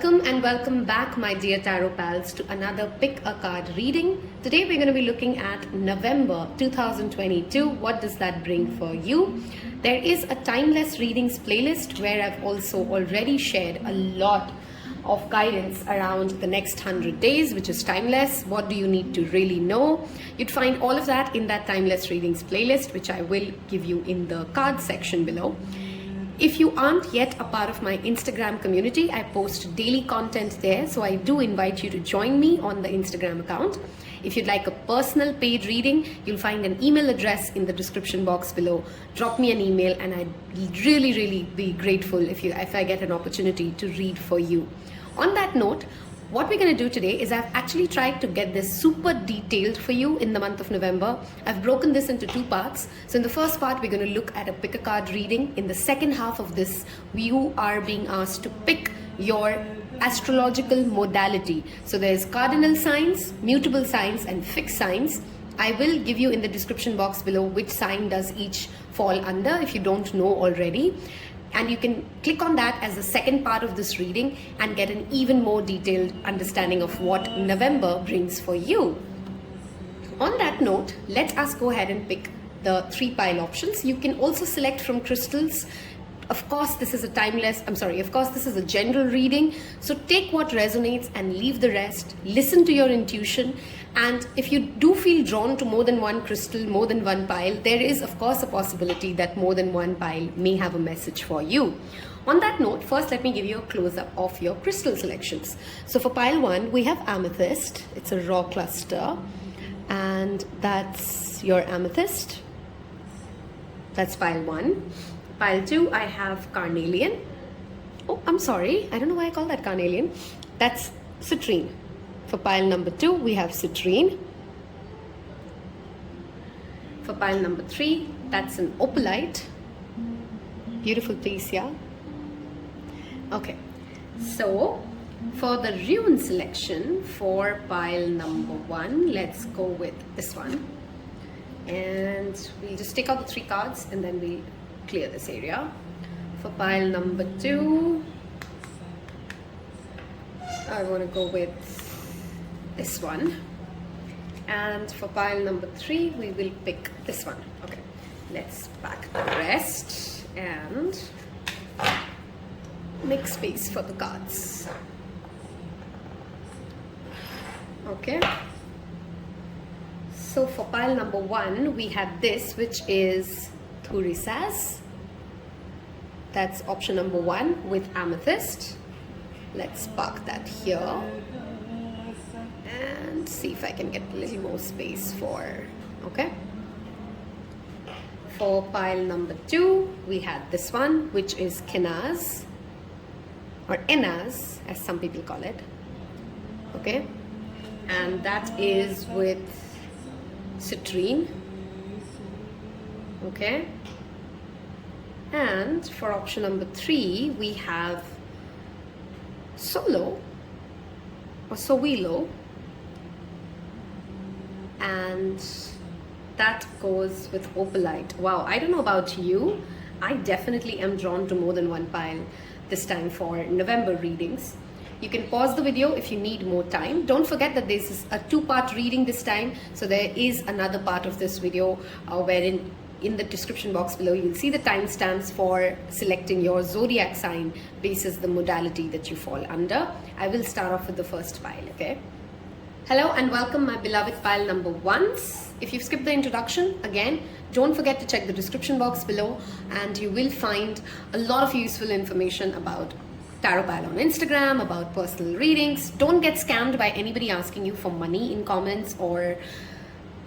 Welcome and welcome back, my dear tarot pals, to another pick a card reading. Today we're going to be looking at November 2022. What does that bring for you? There is a timeless readings playlist where I've also already shared a lot of guidance around the next 100 days, which is timeless. What do you need to really know? You'd find all of that in that timeless readings playlist, which I will give you in the card section below. If you aren't yet a part of my Instagram community, I post daily content there, so I do invite you to join me on the Instagram account. If you'd like a personal paid reading, you'll find an email address in the description box below. Drop me an email and I'd really be grateful if I get an opportunity to read for you. On that note, what we're going to do today is I've actually tried to get this super detailed for you in the month of November. I've broken this into two parts. So in the first part, we're going to look at a pick a card reading. In the second half of this, you are being asked to pick your astrological modality. So there's cardinal signs, mutable signs, and fixed signs. I will give you in the description box below which sign does each fall under if you don't know already. And you can click on that as the second part of this reading and get an even more detailed understanding of what November brings for you. On that note, let us go ahead and pick the 3 pile options. You can also select from crystals. Of course, this is a general reading. So take what resonates and leave the rest. Listen to your intuition. And if you do feel drawn to more than one crystal, more than one pile, there is of course a possibility that more than one pile may have a message for you. On that note, first let me give you a close-up of your crystal selections. So for pile 1, we have Amethyst. It's a raw cluster. And that's your Amethyst. That's pile 1. Pile 2, I have Carnelian. Oh, I'm sorry. I don't know why I call that Carnelian. That's Citrine. For pile number 2, we have Citrine. For pile number 3, that's an Opalite. Beautiful piece, yeah? Okay. So, for the rune selection for pile number 1, let's go with this one. And we'll just take out the 3 cards and then we'll clear this area. For pile number 2, I want to go with this one. And for pile number 3, we will pick this one. Okay, let's pack the rest and make space for the cards. Okay. So for pile number 1, we have this, which is Thurisaz. That's option number 1 with Amethyst. Let's park that here and see if I can get a little more space for, okay. For pile number 2, we had this one, which is Kenaz, or Enaz, as some people call it, okay. And that is with Citrine, okay. And for option number 3, we have Sowilo or Sowilo, and that goes with Opalite. Wow, I don't know about you, I definitely am drawn to more than one pile this time for November readings. You can pause the video if you need more time. Don't forget that this is a 2-part reading this time, so there is another part of this video wherein in the description box below you will see the timestamps for selecting your zodiac sign basis the modality that you fall under. I will start off with the first pile, okay? Hello and welcome, my beloved pile number 1s. If you've skipped the introduction, again, don't forget to check the description box below and you will find a lot of useful information about tarot pile on Instagram, about personal readings. Don't get scammed by anybody asking you for money in comments, or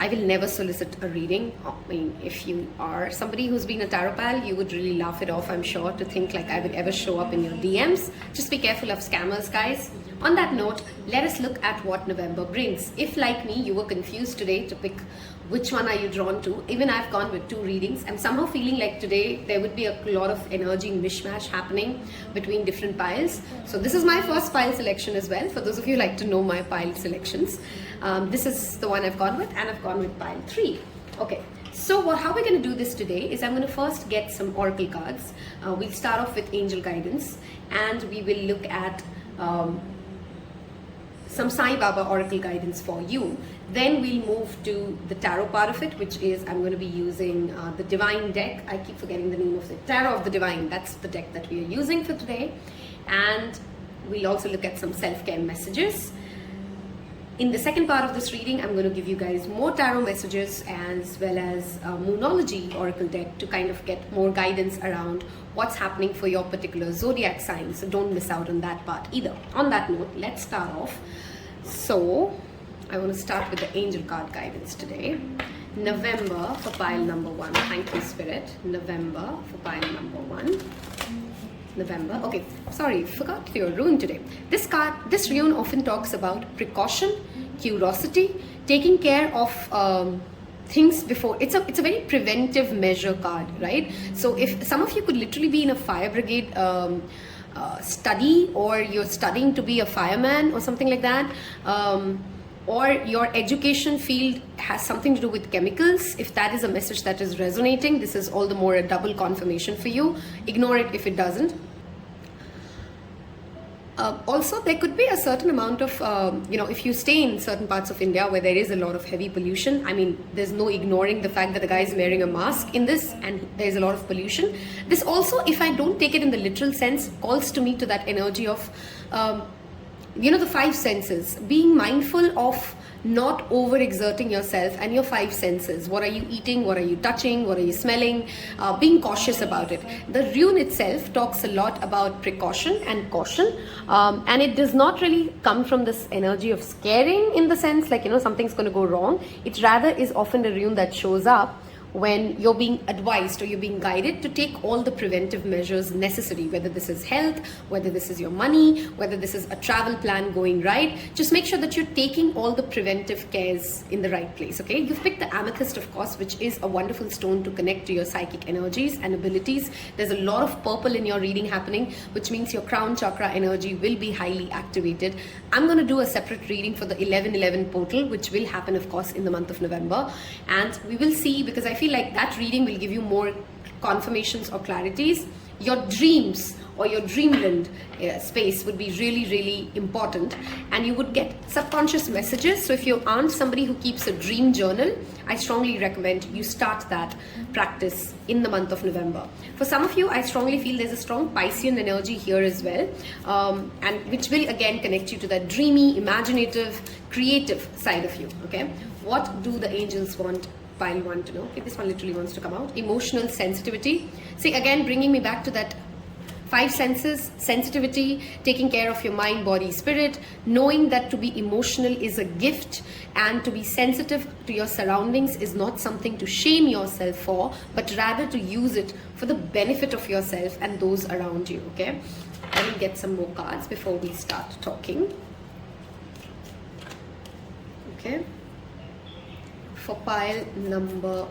I will never solicit a reading. I mean, if you are somebody who's been a tarot pal, you would really laugh it off, I'm sure, to think like I would ever show up in your DMs. Just be careful of scammers, guys. On that note, let us look at what November brings. If, like me, you were confused today to pick which one are you drawn to, even I've gone with 2 readings. I'm somehow feeling like today there would be a lot of energy mishmash happening between different piles. So this is my first pile selection as well, for those of you who like to know my pile selections. This is the one I've gone with, and I've gone with pile 3. Okay, so how we're going to do this today is I'm going to first get some oracle cards. We'll start off with angel guidance, and we will look at some Sai Baba oracle guidance for you. Then we'll move to the tarot part of it, which is I'm going to be using the Divine deck. I keep forgetting the name of it. Tarot of the Divine. That's the deck that we are using for today. And we'll also look at some self-care messages. In the second part of this reading, I'm going to give you guys more tarot messages as well as a Moonology oracle deck to kind of get more guidance around what's happening for your particular zodiac sign. So don't miss out on that part either. On that note, let's start off. So I want to start with the angel card guidance today. November for pile number 1. Thank you, Spirit. November for pile number 1. November. Okay, sorry, forgot your rune today. This rune often talks about precaution, curiosity, taking care of things before. It's a very preventive measure card, right? So if some of you could literally be in a fire brigade study, or you're studying to be a fireman or something like that, or your education field has something to do with chemicals. If that is a message that is resonating, this is all the more a double confirmation for you. Ignore it if it doesn't. Also, there could be a certain amount of, if you stay in certain parts of India where there is a lot of heavy pollution, I mean, there's no ignoring the fact that the guy is wearing a mask in this and there's a lot of pollution. This also, if I don't take it in the literal sense, calls to me to that energy of, the 5 senses, being mindful of not overexerting yourself and your 5 senses. What are you eating? What are you touching? What are you smelling? Being cautious about it. The rune itself talks a lot about precaution and caution, and it does not really come from this energy of scaring in the sense like, something's going to go wrong. It rather is often a rune that shows up when you're being advised or you're being guided to take all the preventive measures necessary, whether this is health, whether this is your money, whether this is a travel plan going right. Just make sure that you're taking all the preventive cares in the right place, okay? You've picked the Amethyst, of course, which is a wonderful stone to connect to your psychic energies and abilities. There's a lot of purple in your reading happening, which means your crown chakra energy will be highly activated. I'm going to do a separate reading for the 1111 portal, which will happen, of course, in the month of November. And we will see, because I feel like that reading will give you more confirmations or clarities. Your dreams or your dreamland space would be really, really important, and you would get subconscious messages. So if you aren't somebody who keeps a dream journal, I strongly recommend you start that practice in the month of November. For some of you, I strongly feel there's a strong Piscean energy here as well, and which will again connect you to that dreamy, imaginative, creative side of you, okay? What do the angels want pile 1 to know? Okay, this one literally wants to come out. Emotional sensitivity. See, again, bringing me back to that 5 senses, sensitivity, taking care of your mind, body, spirit, knowing that to be emotional is a gift, and to be sensitive to your surroundings is not something to shame yourself for, but rather to use it for the benefit of yourself and those around you, okay? I will get some more cards before we start talking. Okay. For pile number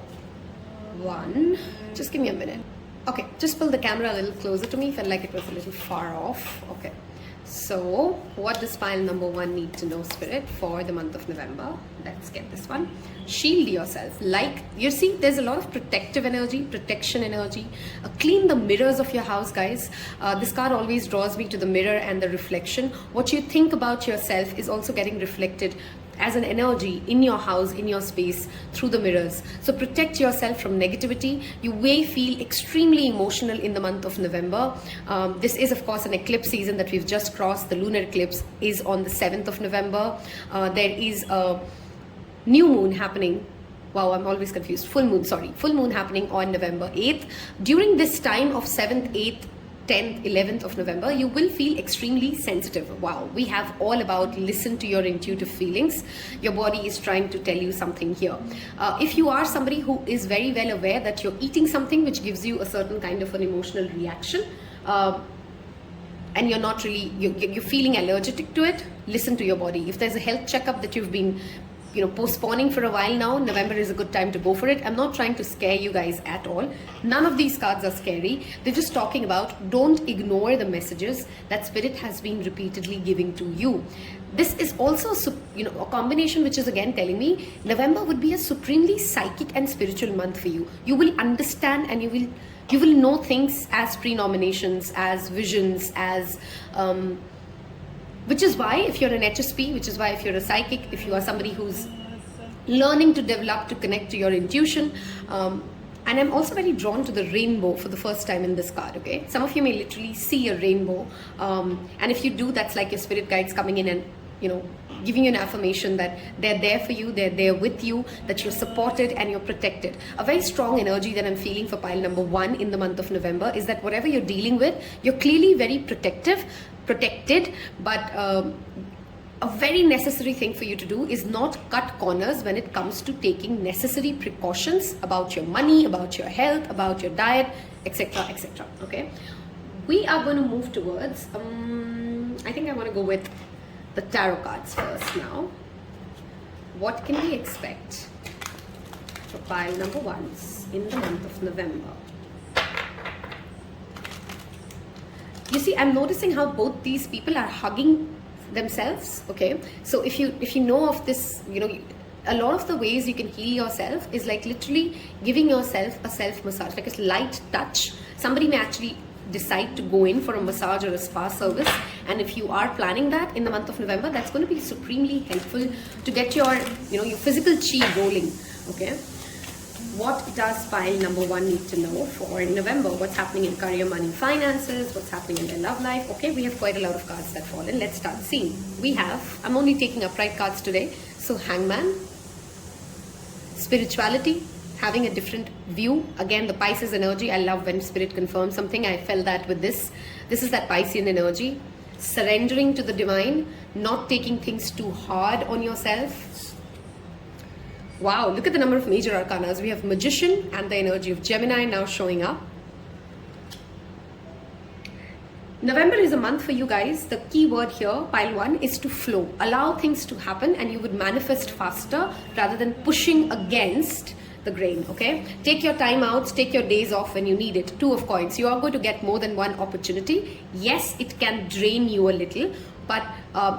1, just give me a minute. Okay, just pull the camera a little closer to me. Felt like it was a little far off. Okay, so what does pile number 1 need to know, Spirit, for the month of November? Let's get this one. Shield yourself. Like, you see, there's a lot of protective energy, protection energy. Clean the mirrors of your house, guys. This card always draws me to the mirror and the reflection. What you think about yourself is also getting reflected as an energy in your house, in your space, through the mirrors. So protect yourself from negativity. You may feel extremely emotional in the month of November. This is, of course, an eclipse season that we've just crossed. The lunar eclipse is on the 7th of November. There is a new moon happening. Wow, I'm always confused. Full moon happening on November 8th. During this time of 7th, 8th, 10th, 11th of November, you will feel extremely sensitive. Wow, we have all about listen to your intuitive feelings. Your body is trying to tell you something here. If you are somebody who is very well aware that you're eating something which gives you a certain kind of an emotional reaction, and you're not really, you're feeling allergic to it, listen to your body. If there's a health checkup that you've been postponing for a while now, November is a good time to go for it. I'm not trying to scare you guys at all. None of these cards are scary. They're just talking about don't ignore the messages that Spirit has been repeatedly giving to you. This is also, a combination which is again telling me November would be a supremely psychic and spiritual month for you. You will understand and you will know things as premonitions, as visions, as which is why if you're an HSP, which is why if you're a psychic, if you are somebody who's learning to develop, to connect to your intuition, and I'm also very drawn to the rainbow for the first time in this card, okay? Some of you may literally see a rainbow, and if you do, that's like your spirit guides coming in and, you know, giving you an affirmation that they're there for you, they're there with you, that you're supported and you're protected. A very strong energy that I'm feeling for pile number 1 in the month of November is that whatever you're dealing with, you're clearly very protected, but a very necessary thing for you to do is not cut corners when it comes to taking necessary precautions about your money, about your health, about your diet, etc., etc. Okay, we are going to move towards, I think I want to go with the tarot cards first now. What can we expect for pile number 1s in the month of November? You see, I'm noticing how both these people are hugging themselves, okay? So if you know of this, you know, a lot of the ways you can heal yourself is like literally giving yourself a self massage, like a light touch. Somebody may actually decide to go in for a massage or a spa service, and if you are planning that in the month of November, that's going to be supremely helpful to get your, you know, your physical chi rolling. Okay, what does pile number 1 need to know for November? What's happening in career, money, finances? What's happening in their love life? Okay, we have quite a lot of cards that fall in. Let's start seeing. We have, I'm only taking upright cards today, so Hangman, spirituality, having a different view. Again, the Pisces energy. I love when spirit confirms something. I felt that with this. This is that Piscean energy. Surrendering to the divine, not taking things too hard on yourself. Wow, look at the number of major arcanas. We have Magician and the energy of Gemini now showing up. November is a month for you guys. The key word here, pile 1, is to flow. Allow things to happen and you would manifest faster rather than pushing against the grain, okay? Take your time out, take your days off when you need it. 2 of coins. You are going to get more than one opportunity. Yes, it can drain you a little, but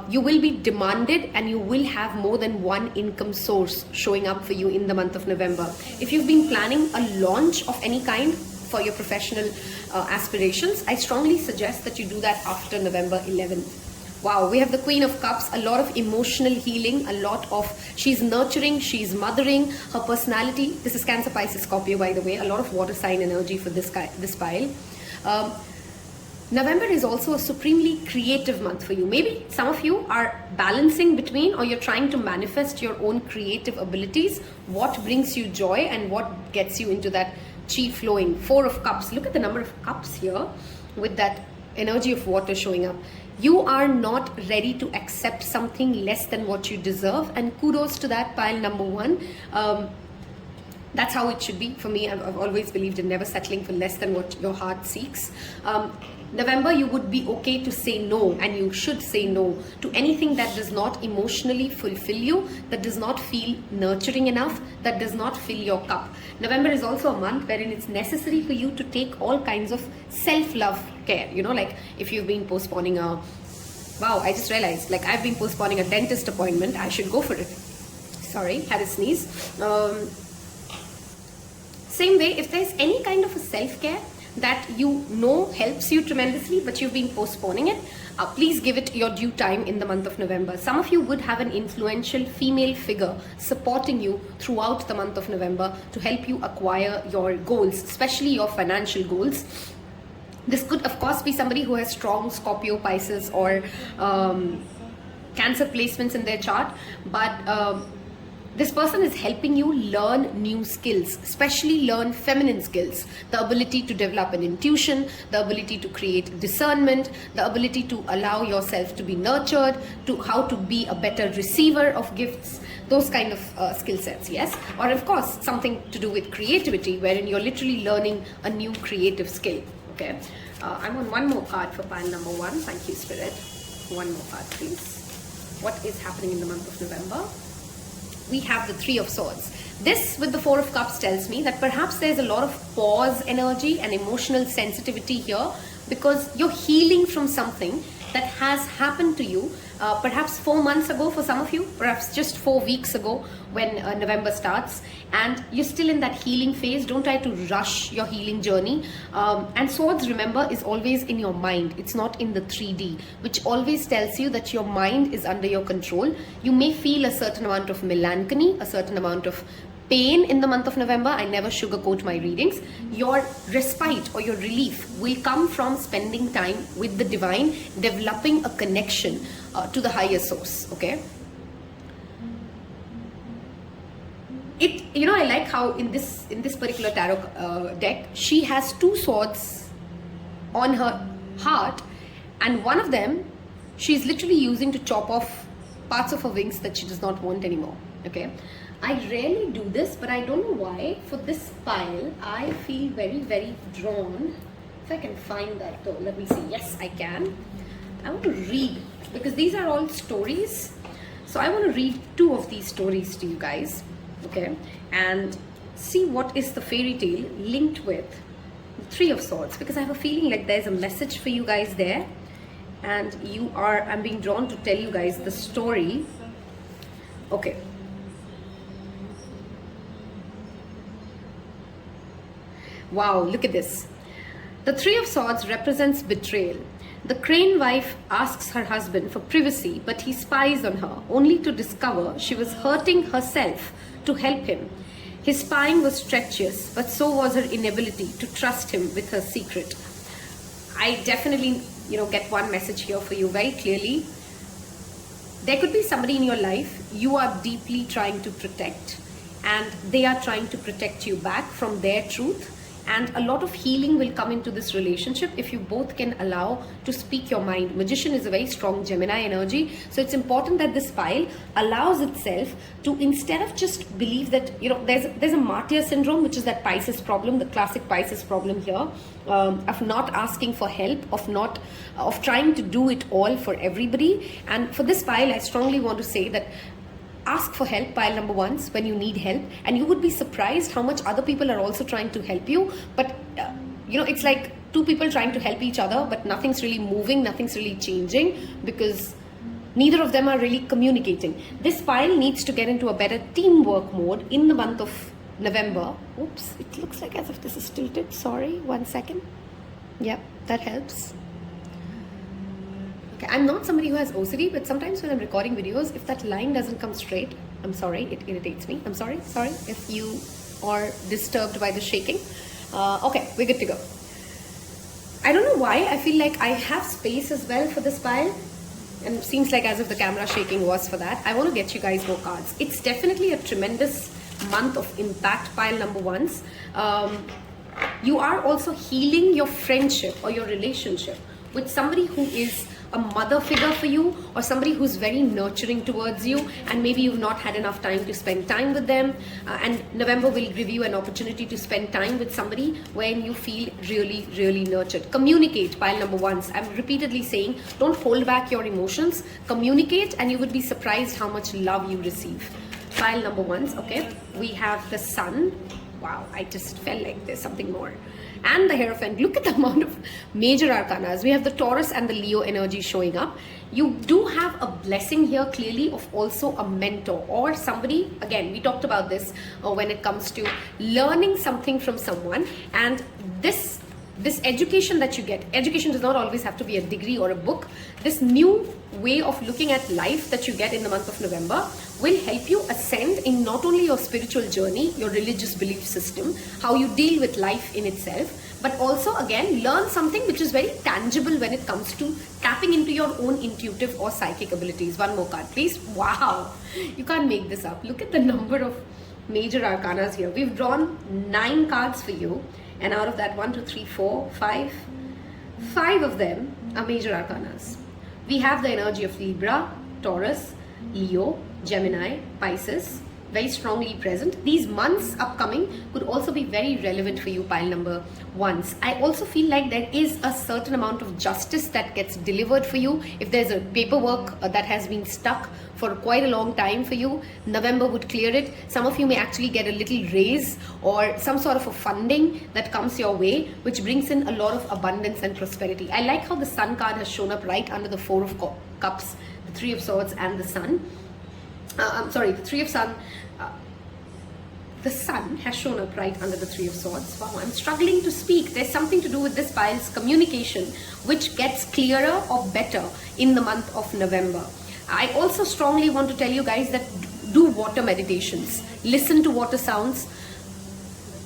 you will be demanded and you will have more than one income source showing up for you in the month of November. If you've been planning a launch of any kind for your professional aspirations, I strongly suggest that you do that after November 11th. Wow, we have the Queen of Cups, a lot of emotional healing, a lot of, she's nurturing, she's mothering, her personality. This is Cancer, Pisces, Scorpio, by the way, a lot of water sign energy for this pile. November is also a supremely creative month for you. Maybe some of you are balancing between, or you're trying to manifest your own creative abilities. What brings you joy and what gets you into that chi flowing. 4 of Cups. Look at the number of cups here with that energy of water showing up. You are not ready to accept something less than what you deserve, and kudos to that, pile number 1. That's how it should be for me. I've always believed in never settling for less than what your heart seeks. November, you would be okay to say no, and you should say no to anything that does not emotionally fulfill you, that does not feel nurturing enough, that does not fill your cup. November is also a month wherein it's necessary for you to take all kinds of self-love care. You know, like if you've been postponing a, wow, I just realized, like I've been postponing a dentist appointment, I should go for it. Sorry, had a sneeze. Same way, if there's any kind of a self-care that you know helps you tremendously, but you've been postponing it, please give it your due time in the month of November. Some of you would have an influential female figure supporting you throughout the month of November to help you acquire your goals, especially your financial goals. This could, of course, be somebody who has strong Scorpio, Pisces, or Cancer placements in their chart, but this person is helping you learn new skills, especially learn feminine skills, the ability to develop an intuition, the ability to create discernment, the ability to allow yourself to be nurtured, to how to be a better receiver of gifts, those kind of skill sets, yes? Or of course, something to do with creativity, wherein you're literally learning a new creative skill, okay? I want one more card for pile number 1. Thank you, Spirit. One more card, please. What is happening in the month of November? We have the 3 of Swords. This with the 4 of Cups tells me that perhaps there's a lot of pause energy and emotional sensitivity here, because you're healing from something that has happened to you, perhaps 4 months ago for some of you, perhaps just 4 weeks ago when November starts, and you're still in that healing phase. Don't try to rush your healing journey. And swords, remember, is always in your mind. It's not in the 3D, which always tells you that your mind is under your control. You may feel a certain amount of melancholy, a certain amount of pain in the month of November. I never sugarcoat my readings. Your respite or your relief will come from spending time with the divine, developing a connection to the higher source. Okay. I like how in this particular tarot deck, she has 2 swords on her heart, and one of them she's literally using to chop off parts of her wings that she does not want anymore. Okay. I rarely do this, but I don't know why. For this pile, I feel very, very drawn. If I can find that though, let me see. Yes, I can. I want to read, because these are all stories. So I want to read 2 of these stories to you guys. Okay. And see what is the fairy tale linked with the 3 of Swords, because I have a feeling like there's a message for you guys there. And I'm being drawn to tell you guys the story. Okay. Wow, look at this. The 3 of Swords represents betrayal. The crane wife asks her husband for privacy, but he spies on her, only to discover she was hurting herself to help him. His spying was treacherous, but so was her inability to trust him with her secret. I definitely, get one message here for you very clearly. There could be somebody in your life you are deeply trying to protect, and they are trying to protect you back from their truth. And a lot of healing will come into this relationship if you both can allow to speak your mind. Magician is a very strong Gemini energy. So it's important that this pile allows itself to, instead of just believe that, there's a martyr syndrome, which is that Pisces problem, the classic Pisces problem here, of not asking for help, of trying to do it all for everybody. And for this pile, I strongly want to say that ask for help, pile number 1, when you need help, and you would be surprised how much other people are also trying to help you. But it's like 2 people trying to help each other, but nothing's really moving, nothing's really changing, because neither of them are really communicating. This pile needs to get into a better teamwork mode in the month of November. Oops, it looks like as if this is tilted. Sorry, 1 second. Yep, that helps. Okay, I'm not somebody who has OCD, but sometimes when I'm recording videos, if that line doesn't come straight, I'm sorry, it irritates me. I'm sorry if you are disturbed by the shaking. Okay, we're good to go. I don't know why, I feel like I have space as well for this pile, and it seems like as if the camera shaking was for that. I want to get you guys more cards. It's definitely a tremendous month of impact, pile number 1s. You are also healing your friendship or your relationship with somebody who is a mother figure for you, or somebody who's very nurturing towards you, and maybe you've not had enough time to spend time with them. And November will give you an opportunity to spend time with somebody when you feel really, really nurtured. Communicate, pile number 1s. I'm repeatedly saying, don't hold back your emotions. Communicate, and you would be surprised how much love you receive. Pile number 1s, okay. We have the Sun. Wow, I just felt like there's something more. And the Hierophant. Look at the amount of major arcanas. We have the Taurus and the Leo energy showing up. You do have a blessing here clearly of also a mentor or somebody. Again, we talked about this when it comes to learning something from someone. And this education that you get, education does not always have to be a degree or a book. This new way of looking at life that you get in the month of November will help you ascend in not only your spiritual journey, your religious belief system, how you deal with life in itself, but also again learn something which is very tangible when it comes to tapping into your own intuitive or psychic abilities. One more card, please. Wow, you can't make this up. Look at the number of major arcanas here. We've drawn 9 cards for you. And out of that, 1, 2, 3, 4, 5. 5 of them are major arcanas. We have the energy of Libra, Taurus, Leo, Gemini, Pisces, very strongly present. These months upcoming could also be very relevant for you, pile number ones. I also feel like there is a certain amount of justice that gets delivered for you. If there's a paperwork that has been stuck for quite a long time for you, November would clear it. Some of you may actually get a little raise or some sort of a funding that comes your way, which brings in a lot of abundance and prosperity. I like how the Sun card has shown up right under the Four of Cups, the Three of Swords and the Sun. The Three of Sun. The Sun has shown up right under the Three of Swords. Wow, I'm struggling to speak. There's something to do with this pile's communication, which gets clearer or better in the month of November. I also strongly want to tell you guys that do water meditations. Listen to water sounds.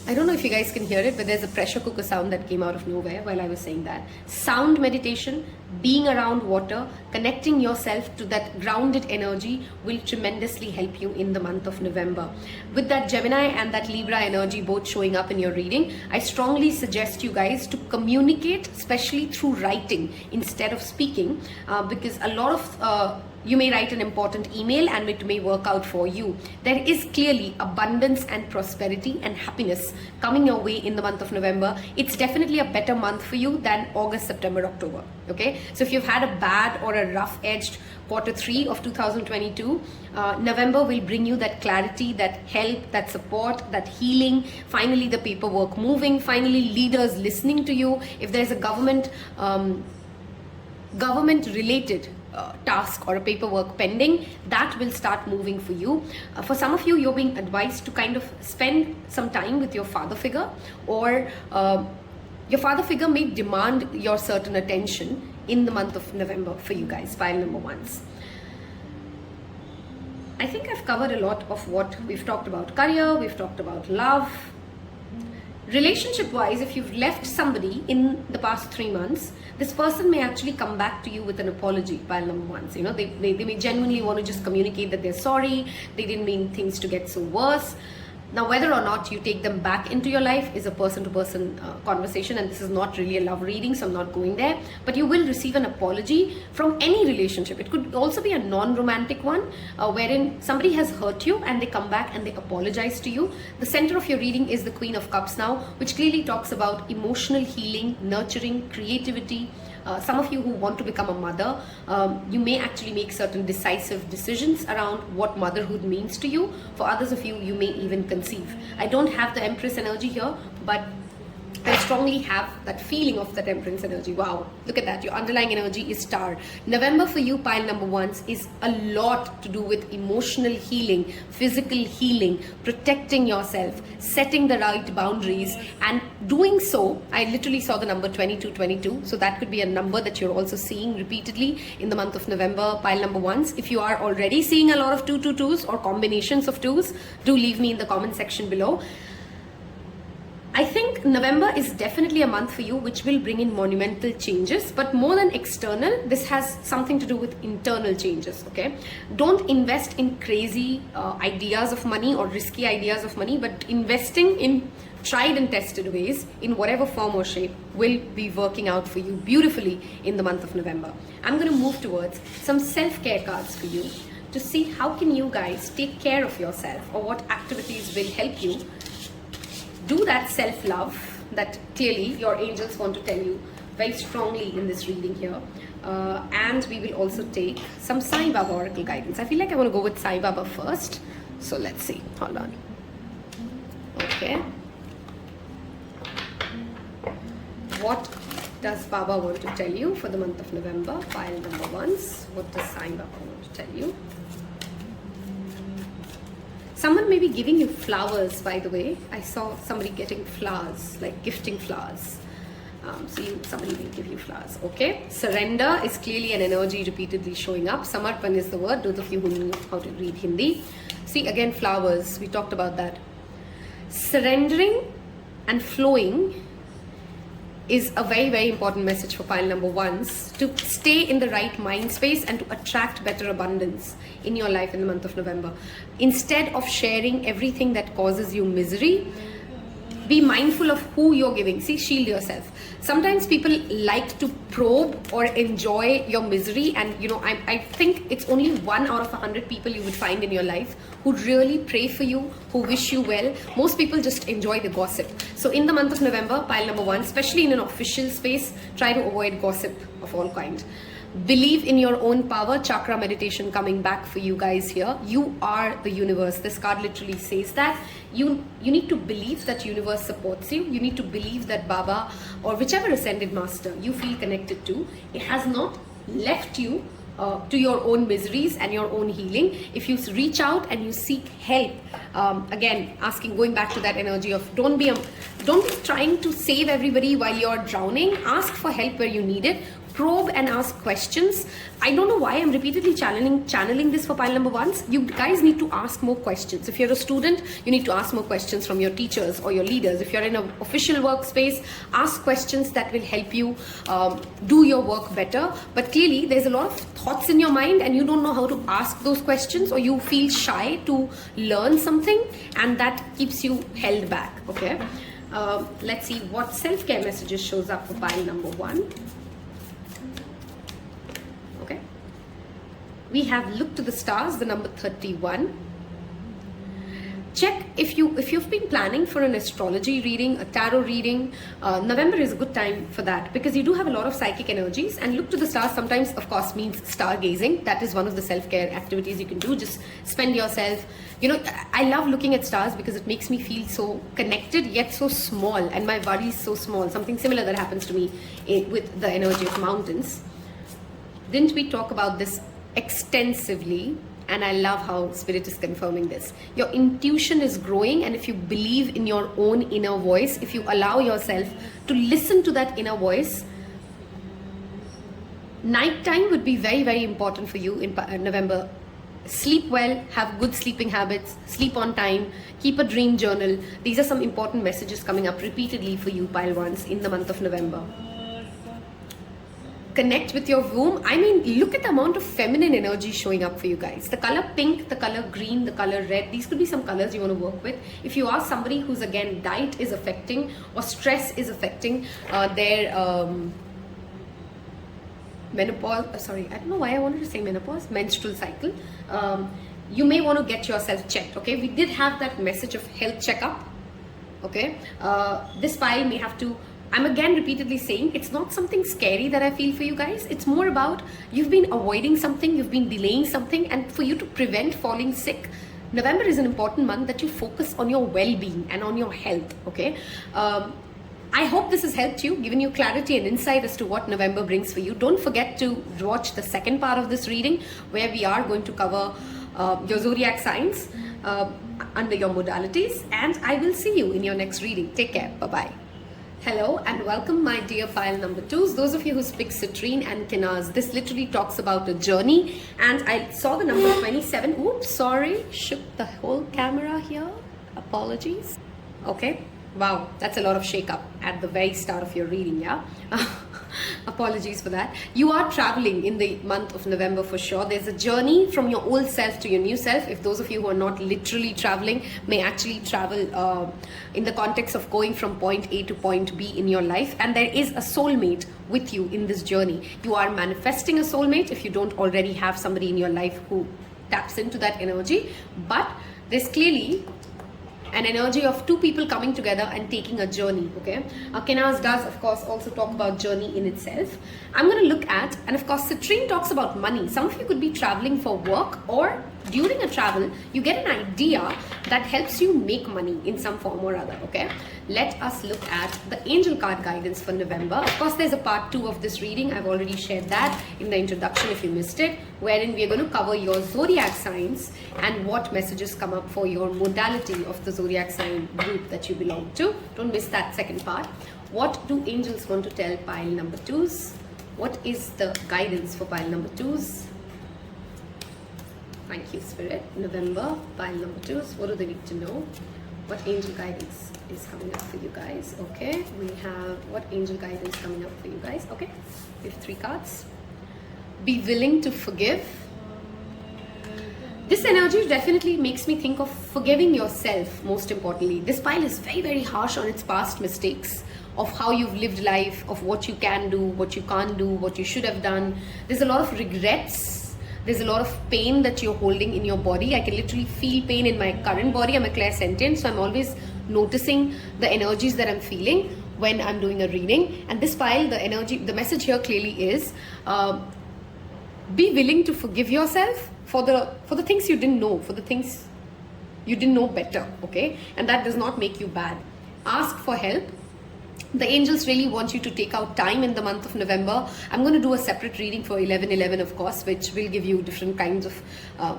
I don't know if you guys can hear it, but there's a pressure cooker sound that came out of nowhere while I was saying that. Sound meditation, being around water, connecting yourself to that grounded energy will tremendously help you in the month of November. With that Gemini and that Libra energy both showing up in your reading, I strongly suggest you guys to communicate, especially through writing instead of speaking, because a lot of you may write an important email and it may work out for you. There is clearly abundance and prosperity and happiness coming your way in the month of November. It's definitely a better month for you than August, September, October. Okay, so if you've had a bad or a rough-edged Q3 of 2022, November will bring you that clarity, that help, that support, that healing, finally the paperwork moving, finally leaders listening to you. If there's a government related task or a paperwork pending, that will start moving for you. For some of you, you're being advised to kind of spend some time with your father figure, or your father figure may demand your certain attention in the month of November for you guys, pile number ones. I think I've covered a lot of what we've talked about. Career, we've talked about love. Relationship wise, if you've left somebody in the past 3 months, this person may actually come back to you with an apology, pile number ones. You know, they may genuinely want to just communicate that they're sorry, they didn't mean things to get so worse. Now, whether or not you take them back into your life is a person-to-person conversation, and this is not really a love reading, so I'm not going there. But you will receive an apology from any relationship. It could also be a non-romantic one, wherein somebody has hurt you and they come back and they apologize to you. The center of your reading is the Queen of Cups now, which clearly talks about emotional healing, nurturing, creativity. Some of you who want to become a mother, you may actually make certain decisive decisions around what motherhood means to you. For others of you, you may even conceive. I don't have the Empress energy here, but I strongly have that feeling of that Temperance energy. Wow, look at that. Your underlying energy is Star. November for you, pile number ones, is a lot to do with emotional healing, physical healing, protecting yourself, setting the right boundaries, and doing so. I literally saw the number 2222, so that could be a number that you're also seeing repeatedly in the month of November, pile number ones. If you are already seeing a lot of 222s or combinations of twos, do leave me in the comment section below. I think November is definitely a month for you which will bring in monumental changes, but more than external, this has something to do with internal changes, okay? Don't invest in crazy ideas of money or risky ideas of money, but investing in tried and tested ways in whatever form or shape will be working out for you beautifully in the month of November. I'm going to move towards some self-care cards for you to see how can you guys take care of yourself, or what activities will help you do that self-love that clearly your angels want to tell you very strongly in this reading here. And we will also take some Sai Baba Oracle guidance. I feel like I want to go with Sai Baba first. So let's see. Hold on. Okay. What does Baba want to tell you for the month of November? Pile number ones. What does Sai Baba want to tell you? Someone may be giving you flowers, by the way. I saw somebody getting flowers, like gifting flowers. Somebody will give you flowers, okay? Surrender is clearly an energy repeatedly showing up. Samarpan is the word, those of you who know how to read Hindi. See, again, flowers, we talked about that. Surrendering and flowing is a very, very important message for pile number ones, to stay in the right mind space and to attract better abundance in your life in the month of November. Instead of sharing everything that causes you misery, Be mindful of who you're giving. See, shield yourself. Sometimes people like to probe or enjoy your misery, and I think it's only 1 out of 100 people you would find in your life who really pray for you, who wish you well. Most people just enjoy the gossip. So in the month of November, pile number 1, especially in an official space, try to avoid gossip of all kind. Believe in your own power. Chakra meditation coming back for you guys here. You are the universe. This card literally says that. You need to believe that universe supports you. You need to believe that Baba or whichever ascended master you feel connected to, it has not left you to your own miseries and your own healing. If you reach out and you seek help, again going back to that energy of don't be trying to save everybody while you're drowning. Ask for help where you need it. Probe and ask questions. I don't know why I'm repeatedly channeling this for pile number 1s. You guys need to ask more questions. If you're a student, you need to ask more questions from your teachers or your leaders. If you're in an official workspace, ask questions that will help you do your work better. But clearly, there's a lot of thoughts in your mind and you don't know how to ask those questions, or you feel shy to learn something, and that keeps you held back. Okay. Let's see what self-care messages shows up for pile number 1. Okay, we have look to the stars, the number 31. Check if you've been planning for an astrology reading, a tarot reading. November is a good time for that because you do have a lot of psychic energies, and look to the stars sometimes of course means stargazing. That is one of the self-care activities you can do. Just spend yourself, I love looking at stars because it makes me feel so connected yet so small, and my body is so small. Something similar that happens to me with the energy of mountains. Didn't we talk about this extensively? And I love how Spirit is confirming this. Your intuition is growing, and if you believe in your own inner voice, if you allow yourself to listen to that inner voice, nighttime would be very, very important for you in November. Sleep well, have good sleeping habits, sleep on time, keep a dream journal. These are some important messages coming up repeatedly for you, pile 1s, in the month of November. Connect with your womb. I mean, look at the amount of feminine energy showing up for you guys. The color pink, the color green, the color red. These could be some colors you want to work with. If you are somebody who's, again, diet is affecting or stress is affecting their menopause, I don't know why I wanted to say menopause, menstrual cycle, you may want to get yourself checked. Okay, we did have that message of health checkup. Okay, this pile may have to, I'm again repeatedly saying, it's not something scary that I feel for you guys. It's more about you've been avoiding something, you've been delaying something, and for you to prevent falling sick, November is an important month that you focus on your well-being and on your health. Okay, I hope this has helped you, given you clarity and insight as to what November brings for you. Don't forget to watch the second part of this reading, where we are going to cover your zodiac signs under your modalities, and I will see you in your next reading. Take care. Bye-bye. Hello and welcome, my dear pile number 2s. Those of you who speak Citrine and Kenaz, this literally talks about a journey, and I saw the number 27. Oops, sorry, shook the whole camera here. Apologies. Okay, wow, that's a lot of shake up at the very start of your reading, yeah? Apologies for that. You are traveling in the month of November for sure. There's a journey from your old self to your new self. If those of you who are not literally traveling may actually travel in the context of going from point A to point B in your life, and there is a soulmate with you in this journey. You are manifesting a soulmate if you don't already have somebody in your life who taps into that energy, but there's clearly an energy of two people coming together and taking a journey. Okay, Kenaz does of course also talk about journey in itself. I'm going to look at, and of course Citrine talks about money. Some of you could be traveling for work, or during a travel you get an idea that helps you make money in some form or other. Okay, let us look at the angel card guidance for November. Of course there's a part 2 of this reading. I've already shared that in the introduction if you missed it, wherein we are going to cover your zodiac signs and what messages come up for your modality of the zodiac sign group that you belong to. Don't miss that second part. What do angels want to tell pile number 2s? What is the guidance for pile number 2s? Thank you, Spirit. November, pile number 2s. What do they need to know? What angel guidance is coming up for you guys? Okay, we have what angel guidance coming up for you guys? Okay, we have 3 cards. Be willing to forgive. This energy definitely makes me think of forgiving yourself, most importantly. This pile is very, very harsh on its past mistakes, of how you've lived life, of what you can do, what you can't do, what you should have done. There's a lot of regrets. There's a lot of pain that you're holding in your body. I can literally feel pain in my current body. I'm a clairsentient, so I'm always noticing the energies that I'm feeling when I'm doing a reading. And this pile, the message here clearly is, be willing to forgive yourself for the things you didn't know, for the things you didn't know better, okay? And that does not make you bad. Ask for help. The angels really want you to take out time in the month of November. I'm going to do a separate reading for 11/11, of course, which will give you different kinds of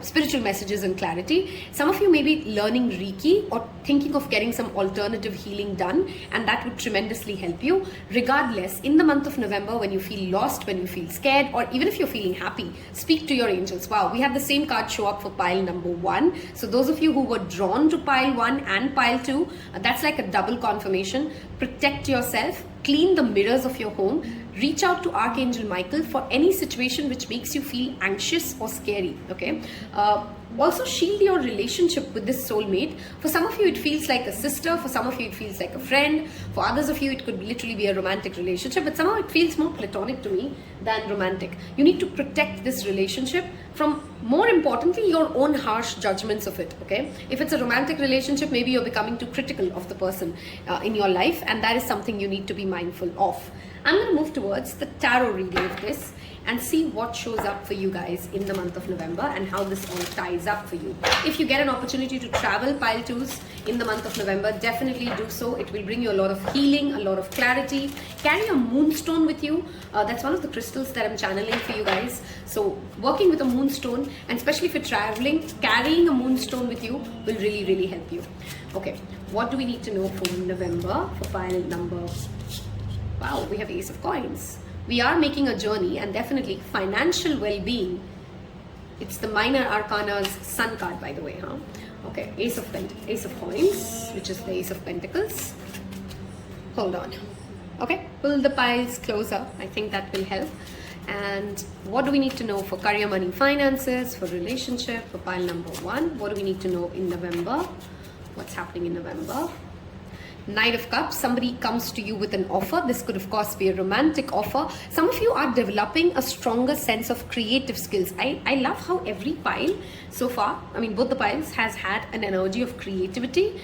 spiritual messages and clarity. Some of you may be learning Reiki or thinking of getting some alternative healing done, and that would tremendously help you. Regardless, in the month of November, when you feel lost, when you feel scared, or even if you're feeling happy, speak to your angels. Wow, we have the same card show up for pile number 1. So those of you who were drawn to pile 1 and pile 2, that's like a double confirmation. Protect yourself, clean the mirrors of your home, reach out to Archangel Michael for any situation which makes you feel anxious or scary, okay? Also shield your relationship with this soulmate. For some of you it feels like a sister, for some of you it feels like a friend, for others of you it could literally be a romantic relationship, but somehow it feels more platonic to me than romantic. You need to protect this relationship from, more importantly, your own harsh judgments of it, okay? If it's a romantic relationship, maybe you're becoming too critical of the person in your life, and that is something you need to be mindful of. I'm going to move towards the tarot reading of this and see what shows up for you guys in the month of November and how this all ties up for you. If you get an opportunity to travel pile 2s in the month of November, definitely do so. It will bring you a lot of healing, a lot of clarity. Carry a moonstone with you. That's one of the crystals that I'm channeling for you guys. So working with a moonstone, and especially if you're traveling, carrying a moonstone with you will really, really help you. Okay, what do we need to know for November for pile number? Wow, we have Ace of Coins. We are making a journey, and definitely financial well-being. It's the minor arcana's sun card, by the way, huh? Okay, Ace of Coins, which is the Ace of Pentacles. Hold on. Okay, pull the piles closer. I think that will help. And what do we need to know for career, money, finances, for relationship, for pile number 1? What do we need to know in November? What's happening in November? Knight of Cups, somebody comes to you with an offer. This could of course be a romantic offer. Some of you are developing a stronger sense of creative skills. I love how every pile so far, I mean both the piles, has had an energy of creativity.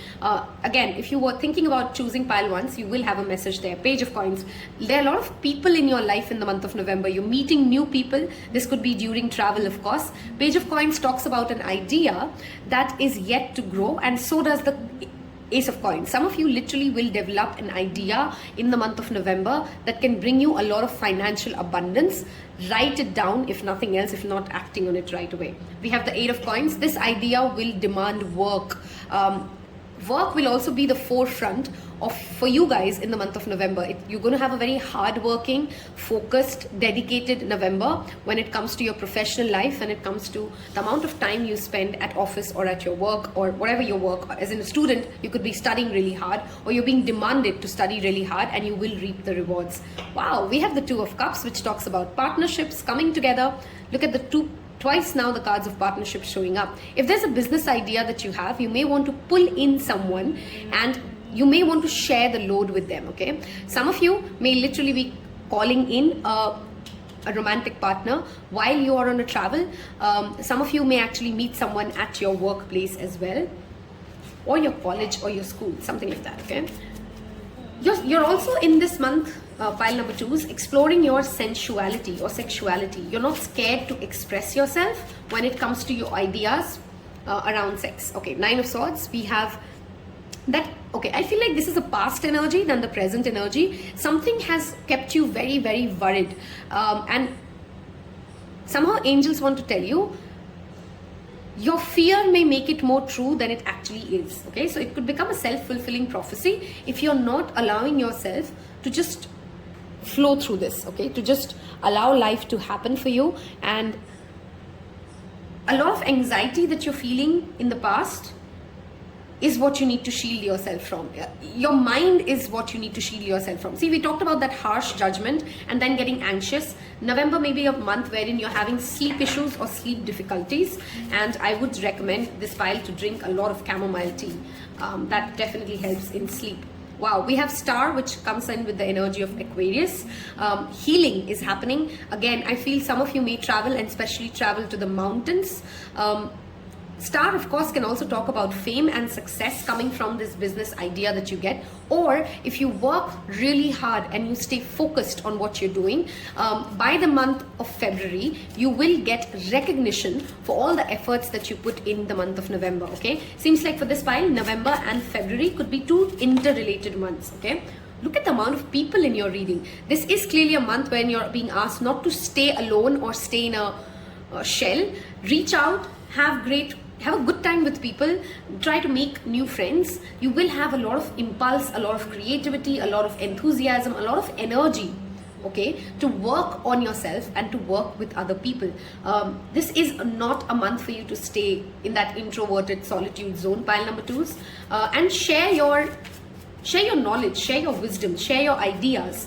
Again, if you were thinking about choosing pile 1s, you will have a message there. Page of Coins. There are a lot of people in your life in the month of November. You're meeting new people. This could be during travel, of course. Page of Coins talks about an idea that is yet to grow, and so does the Ace of Coins. Some of you literally will develop an idea in the month of November that can bring you a lot of financial abundance. Write it down, if nothing else, if not acting on it right away. We have the 8 of Coins. This idea will demand work. Work will also be the forefront for you guys in the month of November. You're going to have a very hardworking, focused, dedicated November when it comes to your professional life, and it comes to the amount of time you spend at office or at your work or whatever your work. As in a student, you could be studying really hard, or you're being demanded to study really hard, and you will reap the rewards. Wow, we have the 2 of Cups, which talks about partnerships coming together. Look at the twice now the cards of partnership showing up. If there's a business idea that you have, you may want to pull in someone, and you may want to share the load with them, okay? Some of you may literally be calling in a romantic partner while you are on a travel. Some of you may actually meet someone at your workplace as well, or your college or your school, something like that, okay? You're also in this month, pile number 2s, exploring your sensuality or sexuality. You're not scared to express yourself when it comes to your ideas around sex. Okay, 9 of Swords, we have that. Okay, I feel like this is a past energy than the present energy. Something has kept you very, very worried. And somehow angels want to tell you, your fear may make it more true than it actually is. Okay, so it could become a self-fulfilling prophecy if you're not allowing yourself to just flow through this, okay, to just allow life to happen for you. And a lot of anxiety that you're feeling in the past is what you need to shield yourself from. Your mind is what you need to shield yourself from. See, we talked about that harsh judgment and then getting anxious. November may be a month wherein you're having sleep issues or sleep difficulties, and I would recommend this pile to drink a lot of chamomile tea. That definitely helps in sleep. Wow, we have Star, which comes in with the energy of Aquarius. Healing is happening. Again, I feel some of you may travel, and especially travel to the mountains. Star, of course, can also talk about fame and success coming from this business idea that you get. Or if you work really hard and you stay focused on what you're doing, by the month of February, you will get recognition for all the efforts that you put in the month of November, okay? Seems like for this pile, November and February could be two interrelated months, okay? Look at the amount of people in your reading. This is clearly a month when you're being asked not to stay alone or stay in a shell. Reach out, have a good time with people, try to make new friends. You will have a lot of impulse, a lot of creativity, a lot of enthusiasm, a lot of energy, okay, to work on yourself and to work with other people. This is not a month for you to stay in that introverted solitude zone, pile number 2s, and share your knowledge, share your wisdom, share your ideas.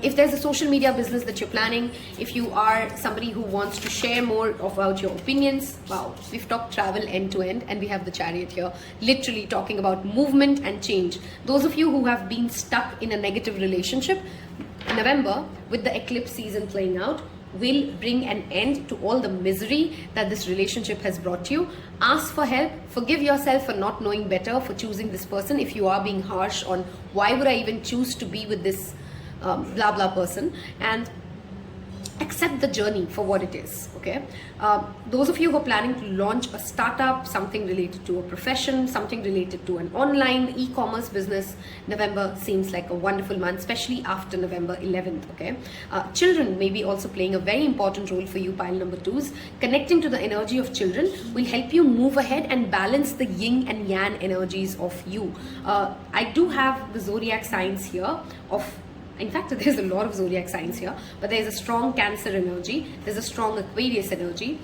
If there's a social media business that you're planning, if you are somebody who wants to share more about your opinions, wow, we've talked travel end to end, and we have the Chariot here, literally talking about movement and change. Those of you who have been stuck in a negative relationship, November, with the eclipse season playing out, will bring an end to all the misery that this relationship has brought you. Ask for help. Forgive yourself for not knowing better, for choosing this person. If you are being harsh on why would I even choose to be with this blah blah person, and accept the journey for what it is, okay? Those of you who are planning to launch a startup, something related to a profession, something related to an online e-commerce business, November seems like a wonderful month, especially after November 11th, okay? Children may be also playing a very important role for you, pile number 2s. Connecting to the energy of children will help you move ahead and balance the yin and yang energies of you. I do have the zodiac signs here of, in fact, there's a lot of zodiac signs here, but there's a strong Cancer energy, there's a strong Aquarius energy,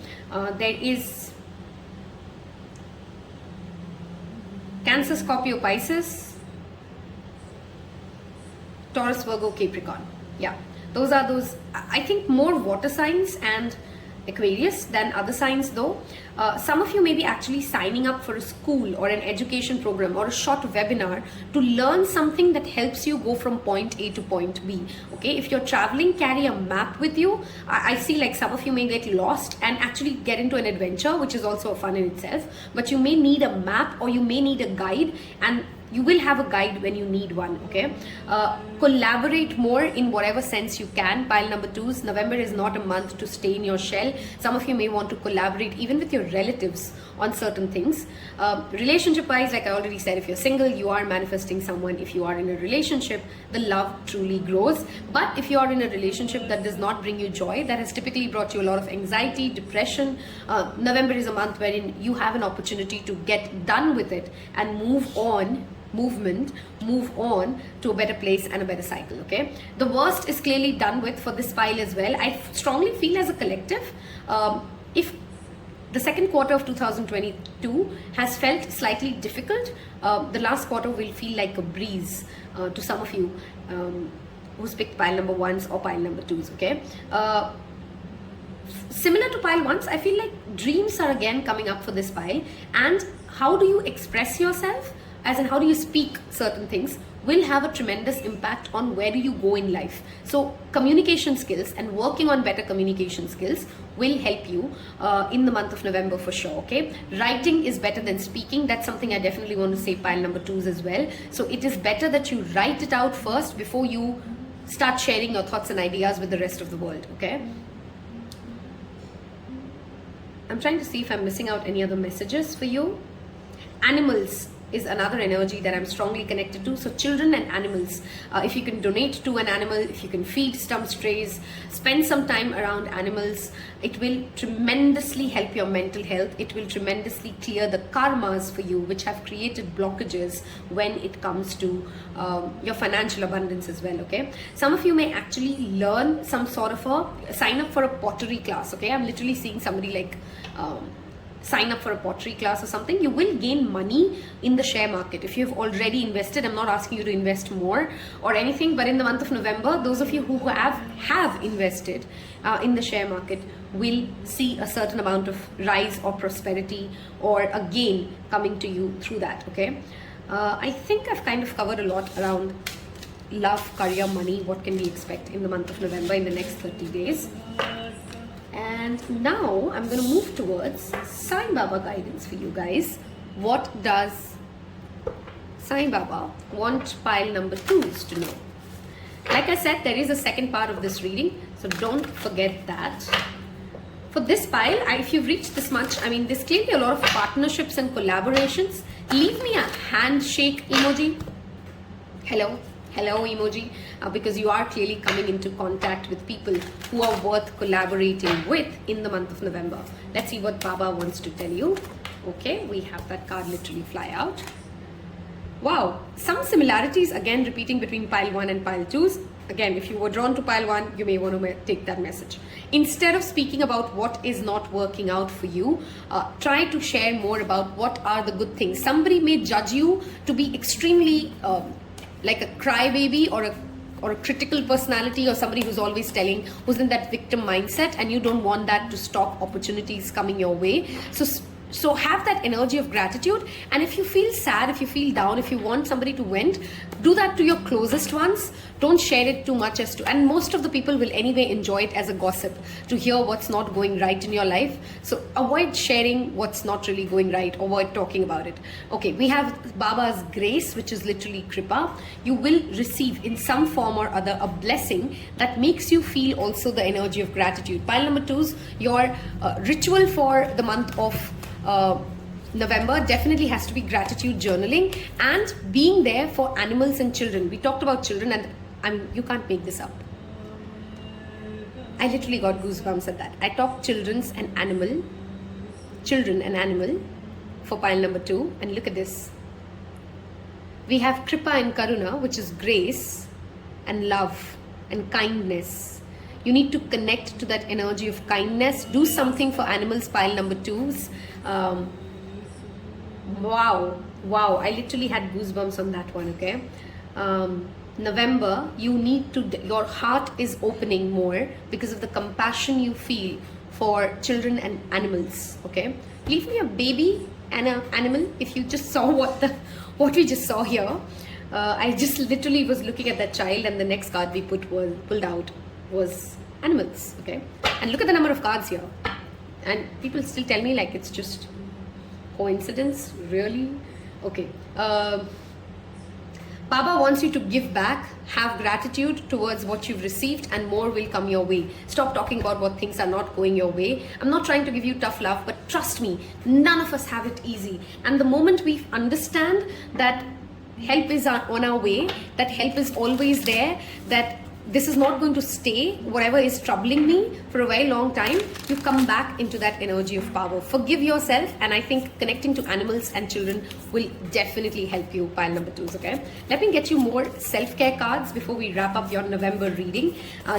there is Cancer, Scorpio, Pisces, Taurus, Virgo, Capricorn. Yeah, those are those, I think, more water signs and Aquarius than other signs though. Some of you may be actually signing up for a school or an education program or a short webinar to learn something that helps you go from point A to point B. Okay, if you're traveling, carry a map with you. I see like some of you may get lost and actually get into an adventure, which is also fun in itself, but you may need a map or you may need a guide, and you will have a guide when you need one, okay? Collaborate more in whatever sense you can, pile number 2s. November is not a month to stay in your shell. Some of you may want to collaborate even with your relatives on certain things. Relationship wise, like I already said, if you're single, you are manifesting someone. If you are in a relationship, the love truly grows. But if you are in a relationship that does not bring you joy, that has typically brought you a lot of anxiety, depression, November is a month wherein you have an opportunity to get done with it and move on to a better place and a better cycle, okay? The worst is clearly done with for this pile as well. I strongly feel as a collective, if the second quarter of 2022 has felt slightly difficult, the last quarter will feel like a breeze to some of you who's picked pile number 1s or pile number 2s, okay? Similar to pile 1s, I feel like dreams are again coming up for this pile, and how do you express yourself, as in how do you speak certain things, will have a tremendous impact on where do you go in life. So communication skills and working on better communication skills will help you in the month of November for sure, okay? Writing is better than speaking. That's something I definitely want to say, pile number 2s as well. So it is better that you write it out first before you start sharing your thoughts and ideas with the rest of the world, okay? I'm trying to see if I'm missing out any other messages for you. Animals is another energy that I'm strongly connected to. So children and animals, if you can donate to an animal, if you can feed some strays, spend some time around animals, it will tremendously help your mental health. It will tremendously clear the karmas for you, which have created blockages when it comes to your financial abundance as well, okay? Some of you may actually learn some sort of sign up for a pottery class, okay? I'm literally seeing somebody like sign up for a pottery class or something. You will gain money in the share market. If you've already invested, I'm not asking you to invest more or anything, but in the month of November, those of you who have invested in the share market will see a certain amount of rise or prosperity or a gain coming to you through that, okay? I think I've kind of covered a lot around love, career, money, what can we expect in the month of November in the next 30 days. And now I'm going to move towards Sai Baba guidance for you guys. What does Sai Baba want pile number 2s to know? Like I said, there is a second part of this reading, so don't forget that. For this pile, if you've reached this much, I mean, there's clearly a lot of partnerships and collaborations. Leave me a handshake emoji. Hello emoji, because you are clearly coming into contact with people who are worth collaborating with in the month of November. Let's see what Baba wants to tell you. Okay, we have that card literally fly out. Wow, some similarities again repeating between pile 1 and pile 2s. Again, if you were drawn to pile 1, you may want to take that message. Instead of speaking about what is not working out for you, try to share more about what are the good things. Somebody may judge you to be extremely like a crybaby or a critical personality, or somebody who's always telling, who's in that victim mindset, and you don't want that to stop opportunities coming your way. So have that energy of gratitude, and if you feel sad, if you feel down, if you want somebody to vent, do that to your closest ones. Don't share it too much and most of the people will anyway enjoy it as a gossip, to hear what's not going right in your life. So avoid sharing what's not really going right, avoid talking about it. Okay, we have Baba's grace, which is literally Kripa. You will receive in some form or other a blessing that makes you feel also the energy of gratitude. Pile number 2s, your ritual for the month of November definitely has to be gratitude journaling and being there for animals and children. We talked about children, and I mean, you can't make this up. I literally got goosebumps at that. I talked children and animal for pile number 2, and look at this. We have Kripa and Karuna, which is grace and love and kindness. You need to connect to that energy of kindness. Do something for animals, pile number 2s. Wow, I literally had goosebumps on that one, okay? November, you need to, your heart is opening more because of the compassion you feel for children and animals, okay? Leave me a baby and an animal. If you just saw what we just saw here, I just literally was looking at that child, and the next card we pulled out was animals, okay? And look at the number of cards here, and people still tell me like it's just coincidence. Really? Okay. Baba wants you to give back, have gratitude towards what you've received, and more will come your way. Stop talking about what things are not going your way. I'm not trying to give you tough love, but trust me, none of us have it easy. And the moment we understand that help is on our way, that help is always there, that this is not going to stay, whatever is troubling me for a very long time, you come back into that energy of power. Forgive yourself, and I think connecting to animals and children will definitely help you, pile number 2s, okay? Let me get you more self-care cards before we wrap up your November reading.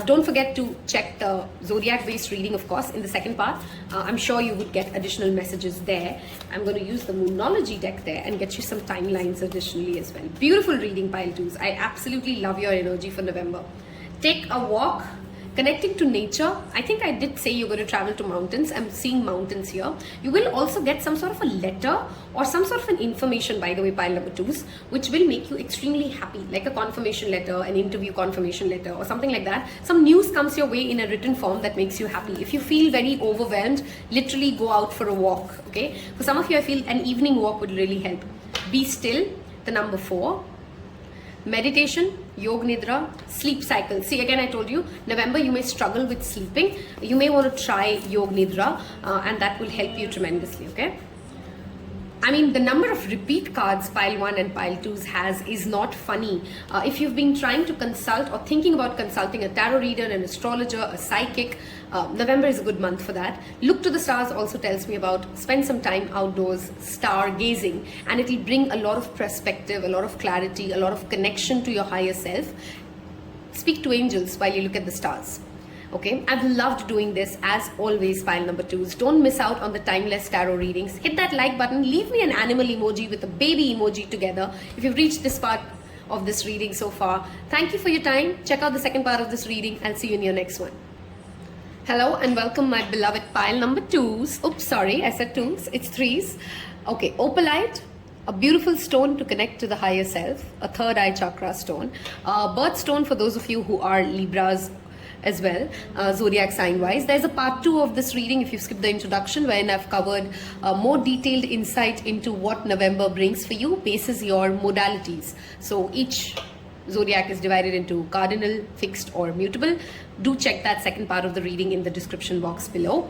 Don't forget to check the Zodiac-based reading, of course, in the second part. I'm sure you would get additional messages there. I'm going to use the Moonology deck there and get you some timelines additionally as well. Beautiful reading, pile 2s. I absolutely love your energy for November. Take a walk, connecting to nature. I think I did say you're going to travel to mountains. I'm seeing mountains here. You will also get some sort of a letter or some sort of an information, by the way, pile number 2s, which will make you extremely happy, like a confirmation letter, an interview confirmation letter, or something like that. Some news comes your way in a written form that makes you happy. If you feel very overwhelmed, literally go out for a walk, okay? For some of you, I feel an evening walk would really help. Be still, the number 4. Meditation, Yog Nidra, sleep cycle. See, again, I told you, November you may struggle with sleeping. You may want to try Yog Nidra, and that will help you tremendously, okay? I mean, the number of repeat cards pile 1 and pile 2s is not funny. If you've been trying to consult or thinking about consulting a tarot reader, an astrologer, a psychic, November is a good month for that. Look to the stars also tells me about spend some time outdoors, stargazing, and it'll bring a lot of perspective, a lot of clarity, a lot of connection to your higher self. Speak to angels while you look at the stars. Okay, I've loved doing this as always, pile number 2s. Don't miss out on the timeless tarot readings. Hit that like button, leave me an animal emoji with a baby emoji together if you've reached this part of this reading so far. Thank you for your time. Check out the second part of this reading. I'll see you in your next one. Hello and welcome, my beloved pile number 2s. Oops, sorry, I said 2s. It's 3s. Okay, Opalite, a beautiful stone to connect to the higher self, a third eye chakra stone. Birthstone for those of you who are Libras as well, zodiac sign wise. There's a part 2 of this reading if you skip the introduction, wherein I've covered more detailed insight into what November brings for you basis your modalities. So each zodiac is divided into cardinal, fixed or mutable. Do check that second part of the reading in the description box below.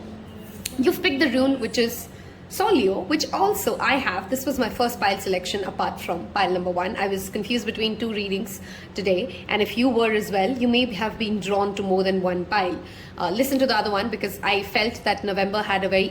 You've picked the rune which is Sowilo, which also I have. This was my first pile selection apart from pile number 1. I was confused between 2 readings today, and if you were as well, you may have been drawn to more than one pile. Listen to the other one because I felt that November had a very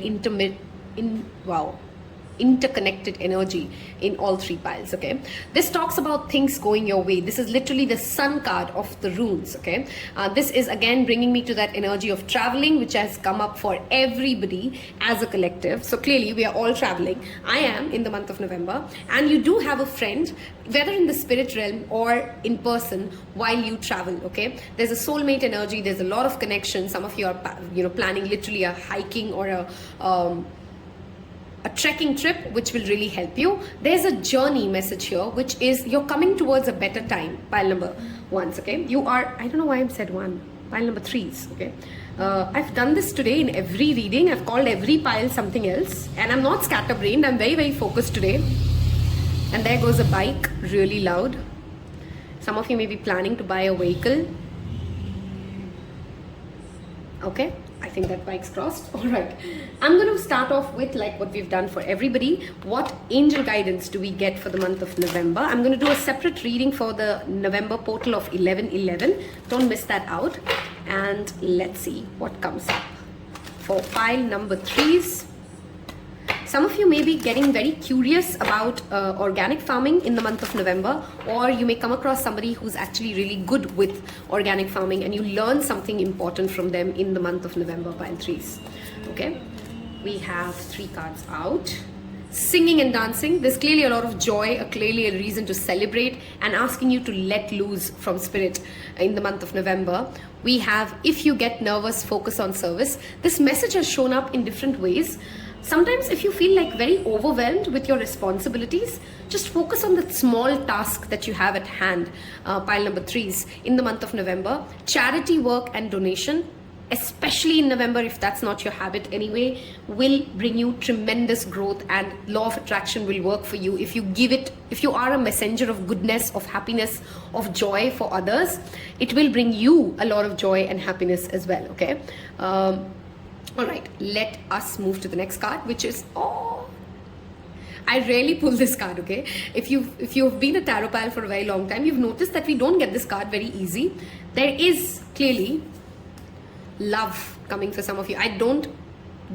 interconnected energy in all 3 piles. Okay, this talks about things going your way. This is literally the sun card of the runes. Okay, this is again bringing me to that energy of traveling, which has come up for everybody as a collective. So clearly we are all traveling. I am in the month of November, and you do have a friend, whether in the spirit realm or in person, while you travel. Okay, there's a soulmate energy, there's a lot of connection. Some of you are planning literally a hiking or a trekking trip, which will really help you. There's a journey message here, which is you're coming towards a better time. Pile number 1s. Okay, you are, I don't know why I said 1, pile number 3s. Okay, I've done this today in every reading. I've called every pile something else, and I'm not scatterbrained. I'm very, very focused today. And there goes a bike, really loud. Some of you may be planning to buy a vehicle. Okay, I think that bike's crossed. All right, I'm going to start off with like what we've done for everybody. What angel guidance do we get for the month of November? I'm going to do a separate reading for the November portal of 11/11. Don't miss that out. And let's see what comes up for pile number 3s. Some of you may be getting very curious about organic farming in the month of November, or you may come across somebody who's actually really good with organic farming and you learn something important from them in the month of November, pile 3s. Okay, we have 3 cards out. Singing and dancing. There's clearly a lot of joy, clearly a reason to celebrate and asking you to let loose from spirit in the month of November. We have, if you get nervous, focus on service. This message has shown up in different ways. Sometimes if you feel like very overwhelmed with your responsibilities, just focus on the small task that you have at hand. Pile number 3s in the month of November. Charity work and donation, especially in November, if that's not your habit anyway, will bring you tremendous growth, and law of attraction will work for you if you give it. If you are a messenger of goodness, of happiness, of joy for others, it will bring you a lot of joy and happiness as well. Okay, all right, let us move to the next card, which is, I rarely pull this card. Okay, if you've been a tarot pile for a very long time, you've noticed that we don't get this card very easy. There is clearly love coming for some of you. I don't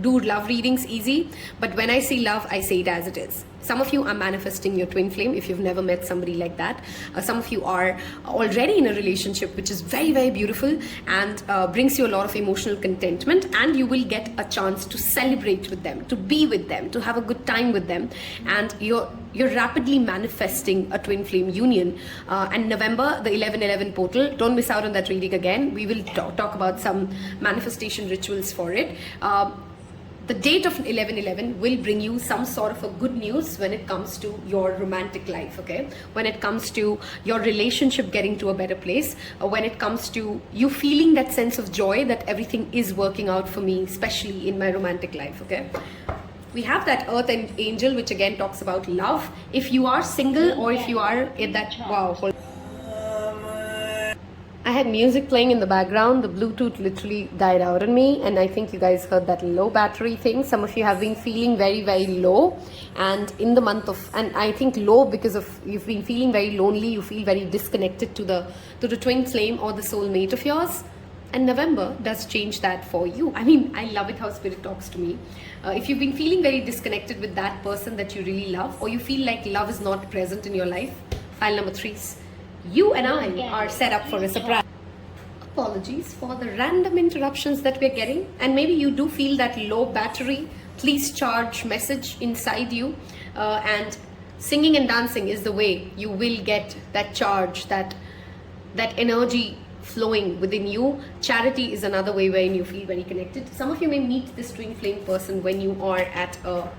do love readings easy, but when I see love, I say it as it is. Some of you are manifesting your twin flame if you've never met somebody like that. Some of you are already in a relationship which is very, very beautiful and brings you a lot of emotional contentment, and you will get a chance to celebrate with them, to be with them, to have a good time with them, and you're rapidly manifesting a twin flame union. And November, the 11/11 portal, don't miss out on that reading again. We will talk about some manifestation rituals for it. The date of 11/11 will bring you some sort of a good news when it comes to your romantic life, okay? When it comes to your relationship getting to a better place, when it comes to you feeling that sense of joy that everything is working out for me, especially in my romantic life, okay? We have that Earth and Angel, which again talks about love. If you are single or if you are in that, wow. I had music playing in the background. The Bluetooth literally died out on me, and I think you guys heard that low battery thing. Some of you have been feeling very, very low, and in the month of, and I think low because of you've been feeling very lonely. You feel very disconnected to the twin flame or the soulmate of yours. And November does change that for you. I mean, I love it how Spirit talks to me. If you've been feeling very disconnected with that person that you really love, or you feel like love is not present in your life, file number 3s. You and I are set up for a surprise. Apologies for the random interruptions that we're getting, and maybe you do feel that low battery, please charge message inside you, and singing and dancing is the way you will get that charge, that energy flowing within you. Charity is another way wherein you feel very connected. Some of you may meet this twin flame person when you are at a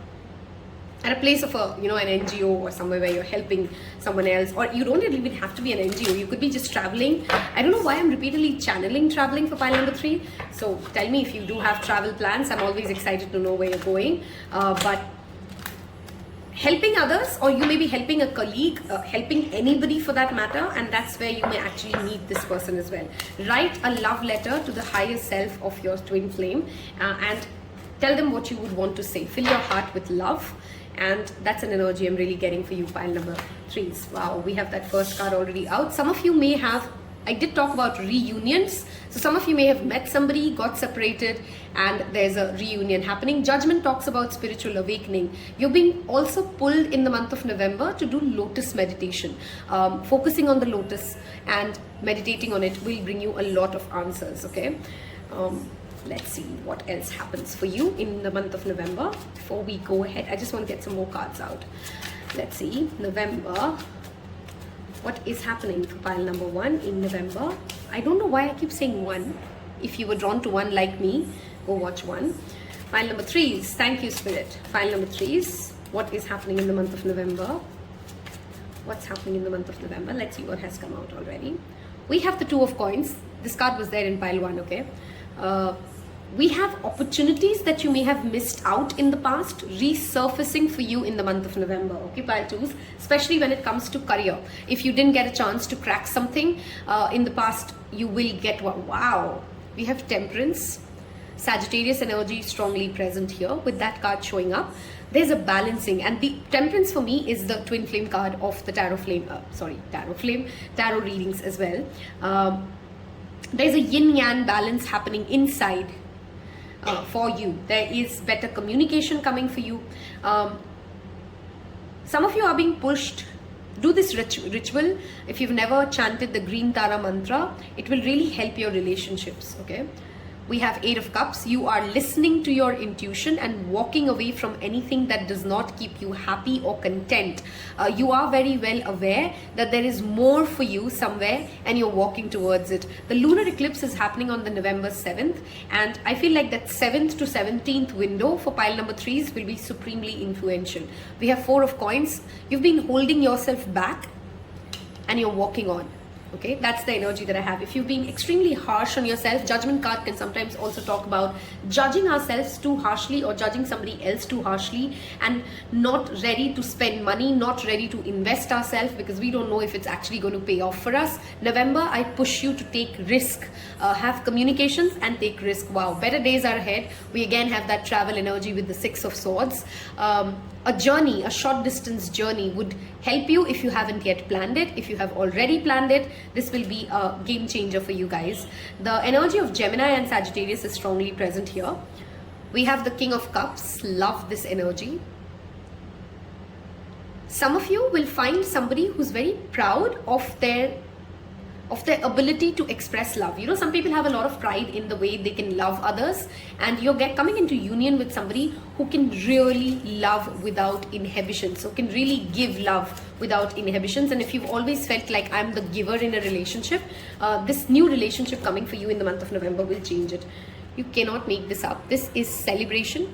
place of an NGO or somewhere where you're helping someone else, or you don't even have to be an NGO. You could be just traveling. I don't know why I'm repeatedly channeling traveling for pile number 3. So tell me if you do have travel plans. I'm always excited to know where you're going. But helping others, or you may be helping a colleague, helping anybody for that matter, and that's where you may actually meet this person as well. Write a love letter to the higher self of your twin flame, and tell them what you would want to say. Fill your heart with love. And that's an energy I'm really getting for you, pile number 3s. Wow, we have that first card already out. Some of you may have, I did talk about reunions. So some of you may have met somebody, got separated, and there's a reunion happening. Judgment talks about spiritual awakening. You're being also pulled in the month of November to do lotus meditation. Focusing on the lotus and meditating on it will bring you a lot of answers, okay? Let's see what else happens for you in the month of November. Before we go ahead, I just want to get some more cards out. Let's see, November. What is happening for pile number 1 in November? I don't know why I keep saying 1. If you were drawn to 1 like me, go watch 1. Pile number 3s. Thank you, Spirit. Pile number 3s. What is happening in the month of November? What's happening in the month of November? Let's see what has come out already. We have the 2 of coins. This card was there in pile 1, okay? We have opportunities that you may have missed out in the past resurfacing for you in the month of November, okay, pile 2s, especially when it comes to career. If you didn't get a chance to crack something in the past, you will get one. Wow, we have Temperance, Sagittarius energy strongly present here with that card showing up. There's a balancing, and the Temperance for me is the twin flame card of the tarot readings as well. There's a yin-yang balance happening inside for you. There is better communication coming for you. Some of you are being pushed. Do this ritual. If you've never chanted the Green Tara mantra, it will really help your relationships, okay? We have 8 of Cups. You are listening to your intuition and walking away from anything that does not keep you happy or content. You are very well aware that there is more for you somewhere and you're walking towards it. The lunar eclipse is happening on the November 7th, and I feel like that 7th to 17th window for pile number 3s will be supremely influential. We have 4 of Coins. You've been holding yourself back and you're walking on. Okay, that's the energy that I have. If you're being extremely harsh on yourself, Judgment card can sometimes also talk about judging ourselves too harshly or judging somebody else too harshly and not ready to spend money, not ready to invest ourselves because we don't know if it's actually going to pay off for us. November, I push you to take risk, have communications and take risk. Wow, better days are ahead. We again have that travel energy with the 6 of Swords. A journey, a short distance journey would help you if you haven't yet planned it. If you have already planned it, this will be a game changer for you guys. The energy of Gemini and Sagittarius is strongly present here. We have the King of Cups. Love this energy. Some of you will find somebody who's very proud of their ability to express love. You know, some people have a lot of pride in the way they can love others, and you're coming into union with somebody who can really love without inhibitions, so can really give love without inhibitions. And if you've always felt like I'm the giver in a relationship, this new relationship coming for you in the month of November will change it. You cannot make this up. This is celebration,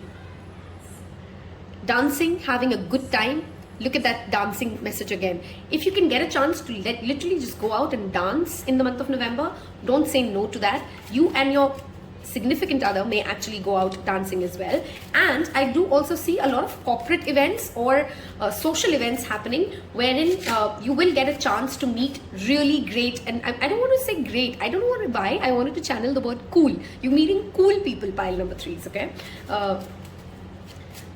dancing, having a good time. Look at that dancing message again. If you can get a chance to literally just go out and dance in the month of November, don't say no to that. You and your significant other may actually go out dancing as well. And I do also see a lot of corporate events or social events happening wherein you will get a chance to meet really great, and I don't want to say great, I don't want to buy, I wanted to channel the word cool. You're meeting cool people, pile number 3s, okay?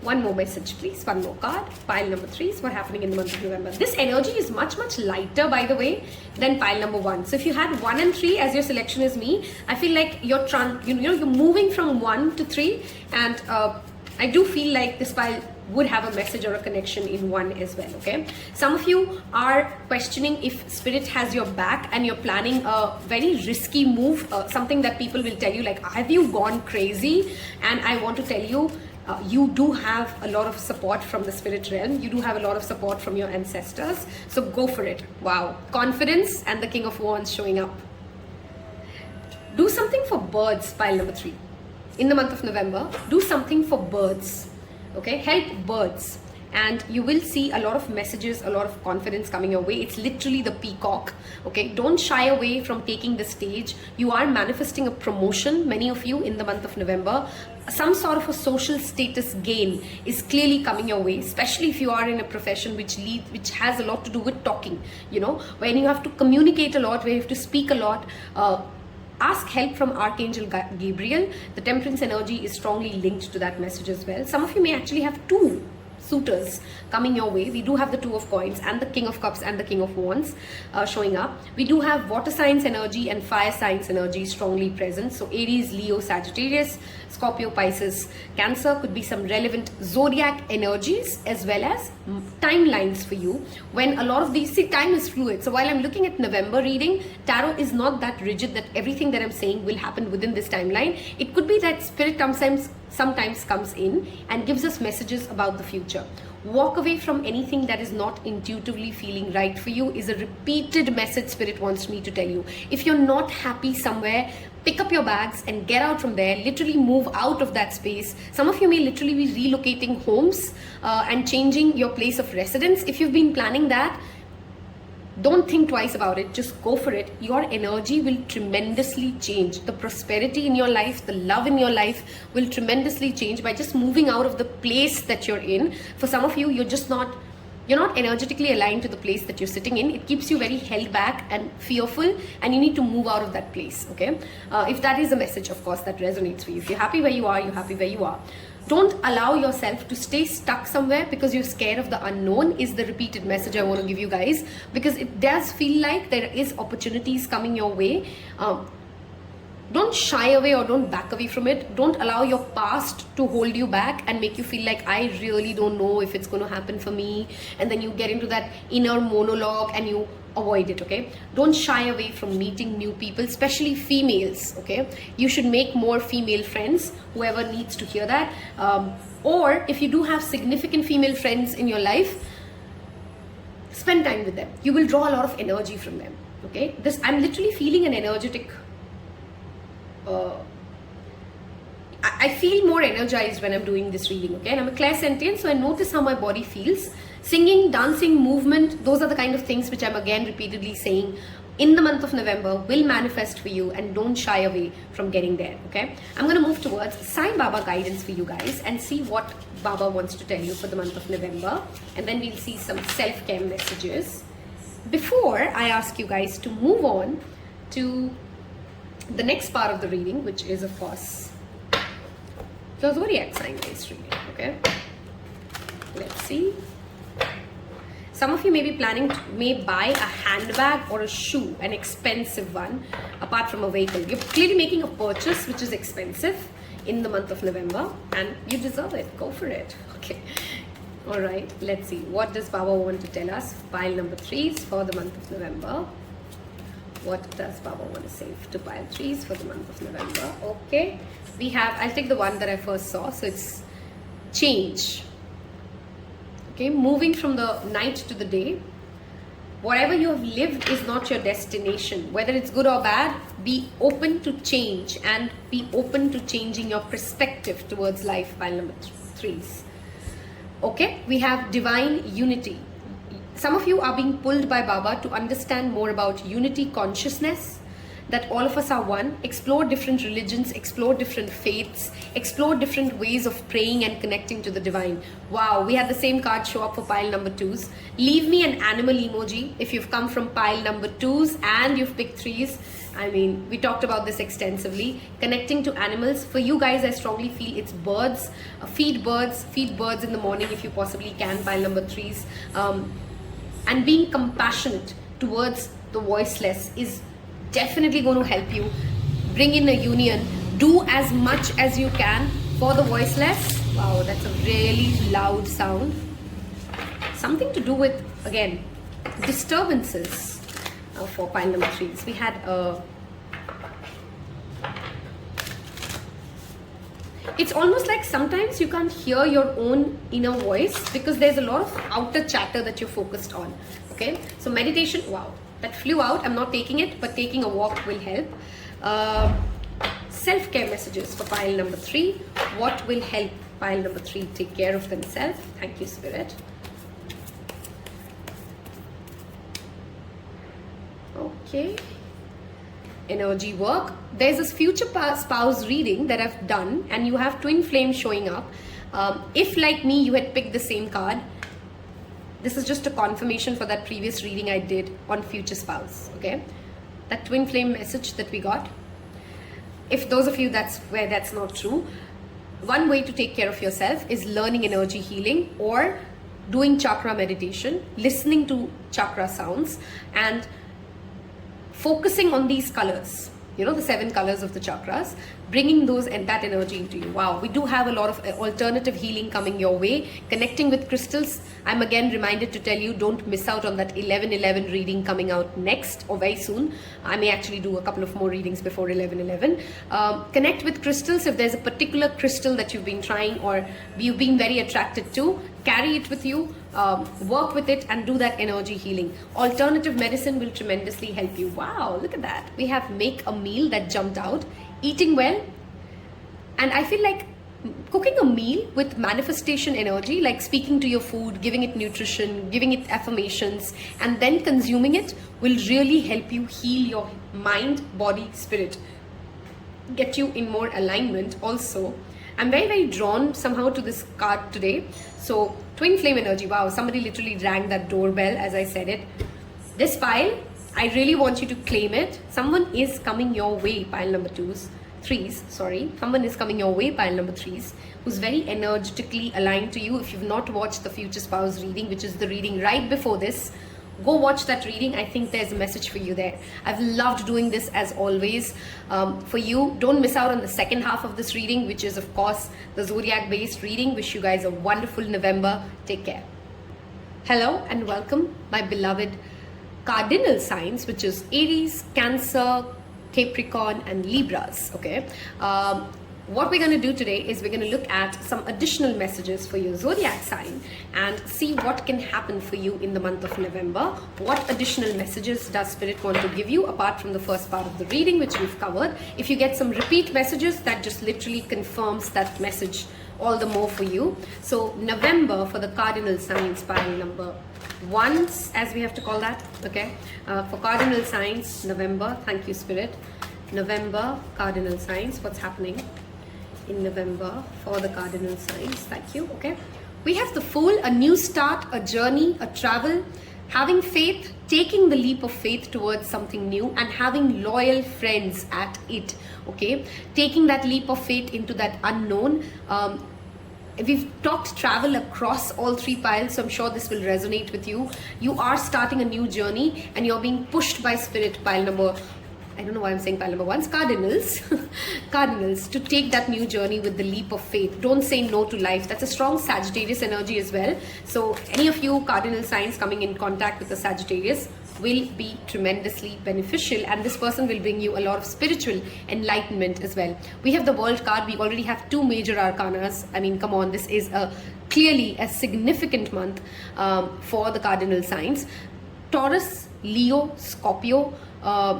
One more message, please. One more card. Pile number 3s. What happening in the month of November? This energy is much lighter, by the way, than pile number 1. So if you had 1 and 3 as your selection is me, I feel like you're moving from 1 to 3, and I do feel like this pile would have a message or a connection in one as well, okay? Some of you are questioning if spirit has your back and you're planning a very risky move, something that people will tell you like, have you gone crazy? And I want to tell you, you do have a lot of support from the spirit realm. You do have a lot of support from your ancestors. So go for it. Wow. Confidence and the King of Wands showing up. Do something for birds, pile number 3. In the month of November, do something for birds. Okay, help birds. And you will see a lot of messages, a lot of confidence coming your way. It's literally the peacock. Okay, don't shy away from taking the stage. You are manifesting a promotion, many of you, in the month of November. Some sort of a social status gain is clearly coming your way, especially if you are in a profession which has a lot to do with talking, you know, when you have to communicate a lot, where you have to speak a lot. Ask help from Archangel Gabriel. The temperance energy is strongly linked to that message as well. Some of you may actually have 2 suitors coming your way. We do have the 2 of coins and the King of Cups and the King of Wands showing up. We do have water signs energy and fire signs energy strongly present. So Aries, Leo, Sagittarius, Scorpio, Pisces, Cancer could be some relevant zodiac energies, as well as timelines for you. When a lot of these, see, time is fluid. So while I'm looking at November reading, tarot is not that rigid that everything that I'm saying will happen within this timeline. It could be that spirit sometimes comes in and gives us messages about the future. Walk away from anything that is not intuitively feeling right for you is a repeated message spirit wants me to tell you. If you're not happy somewhere, pick up your bags and get out from there. Literally move out of that space. Some of you may literally be relocating homes and changing your place of residence. If you've been planning that, don't think twice about it. Just go for it. Your energy will tremendously change. The prosperity in your life, the love in your life will tremendously change by just moving out of the place that you're in. For some of you, you're not energetically aligned to the place that you're sitting in. It keeps you very held back and fearful, and you need to move out of that place, okay? If that is a message, of course, that resonates for you. If you're happy where you are, you're happy where you are. Don't allow yourself to stay stuck somewhere because you're scared of the unknown is the repeated message I want to give you guys, because it does feel like there is opportunities coming your way. Don't shy away or don't back away from it. Don't allow your past to hold you back and make you feel like, I really don't know if it's going to happen for me. And then you get into that inner monologue and you avoid it, okay? Don't shy away from meeting new people, especially females, okay? You should make more female friends, whoever needs to hear that. Or if you do have significant female friends in your life, spend time with them. You will draw a lot of energy from them, okay? I'm literally feeling an energetic I feel more energized when I'm doing this reading, okay? And I'm a clairsentient, so I notice how my body feels. Singing, dancing, movement, those are the kind of things which I'm again repeatedly saying in the month of November will manifest for you, and don't shy away from getting there, okay? I'm going to move towards Sai Baba guidance for you guys and see what Baba wants to tell you for the month of November, and then we'll see some self-care messages. Before I ask you guys to move on to the next part of the reading, which is of course the zodiac sign based reading, okay? Let's see. Some of you may be planning to buy a handbag or a shoe, an expensive one, apart from a vehicle. You're clearly making a purchase which is expensive in the month of November, and you deserve it. Go for it. Okay. All right. Let's see. What does Baba want to tell us? Pile number 3s for the month of November. What does Baba want to say to pile 3s for the month of November? Okay. We have, I'll take the one that I first saw. So it's change. Okay, moving from the night to the day. Whatever you have lived is not your destination. Whether it's good or bad, be open to change and be open to changing your perspective towards life. Pile number 3s. Okay, we have divine unity. Some of you are being pulled by Baba to understand more about unity consciousness, that all of us are one. Explore different religions, explore different faiths, explore different ways of praying and connecting to the divine. Wow, we had the same card show up for pile number 2s. Leave me an animal emoji if you've come from pile number 2s and you've picked 3s. I mean, we talked about this extensively. Connecting to animals. For you guys, I strongly feel it's birds. Feed birds in the morning if you possibly can, pile number 3s. And being compassionate towards the voiceless is definitely going to help you bring in a union. Do as much as you can for the voiceless Wow, that's a really loud sound. Something to do with, again, disturbances for pile number 3s. We had a... It's almost like sometimes you can't hear your own inner voice because there's a lot of outer chatter that you're focused on. Okay, so meditation, wow, that flew out. I'm not taking it, but taking a walk will help. Self-care messages for pile number 3. What will help pile number 3 take care of themselves? Thank you, Spirit. Okay. Energy work. There's this future spouse reading that I've done, and you have twin flames showing up. If like me you had picked the same card, this is just a confirmation for that previous reading I did on future spouse. Okay, that twin flame message that we got. If those of you that's not true, one way to take care of yourself is learning energy healing or doing chakra meditation, listening to chakra sounds, and focusing on these colors, you know, the 7 colors of the chakras, bringing those and that energy into you. Wow, we do have a lot of alternative healing coming your way. Connecting with crystals. I'm again reminded to tell you, don't miss out on that 11/11 reading coming out next or very soon. I may actually do a couple of more readings before 11/11. Connect with crystals. If there's a particular crystal that you've been trying or you've been very attracted to, carry it with you. Work with it and do that energy healing. Alternative medicine will tremendously help you. Wow, look at that. We have make a meal that jumped out. Eating well. And I feel like cooking a meal with manifestation energy, like speaking to your food, giving it nutrition, giving it affirmations, and then consuming it will really help you heal your mind, body, spirit. Get you in more alignment also. I'm very, very drawn somehow to this card today. So, twin flame energy. Wow, somebody literally rang that doorbell as I said it. This pile, I really want you to claim it. Someone is coming your way, pile number 3s, sorry. Someone is coming your way, pile number 3s, who's very energetically aligned to you. If you've not watched the future spouse reading, which is the reading right before this, go watch that reading. I think there's a message for you there. I've loved doing this as always. For you, don't miss out on the second half of this reading, which is of course the zodiac based reading. Wish you guys a wonderful November. Take care. Hello and welcome, my beloved cardinal signs, which is Aries, Cancer, Capricorn and Libras. Okay, what we're going to do today is we're going to look at some additional messages for your zodiac sign and see what can happen for you in the month of November. What additional messages does Spirit want to give you apart from the first part of the reading, which we've covered? If you get some repeat messages, that just literally confirms that message all the more for you. So November for the cardinal signs, pile number 1, as we have to call that. Okay, for cardinal signs, November. Thank you, Spirit. November cardinal signs. What's happening in November for the cardinal signs? Thank you. Okay, we have the Fool, a new start, a journey, a travel, having faith, taking the leap of faith towards something new, and having loyal friends at it. Okay, taking that leap of faith into that unknown. We've talked travel across all 3 piles, so I'm sure this will resonate with you. You are starting a new journey and you're being pushed by Spirit, pile number, I don't know why I'm saying pile number 1's cardinals. Cardinals, to take that new journey with the leap of faith. Don't say no to life. That's a strong Sagittarius energy as well. So any of you cardinal signs coming in contact with the Sagittarius will be tremendously beneficial, and this person will bring you a lot of spiritual enlightenment as well. We have the World card. We already have 2 major arcanas. I mean, come on, this is clearly a significant month for the cardinal signs. Taurus, Leo, Scorpio.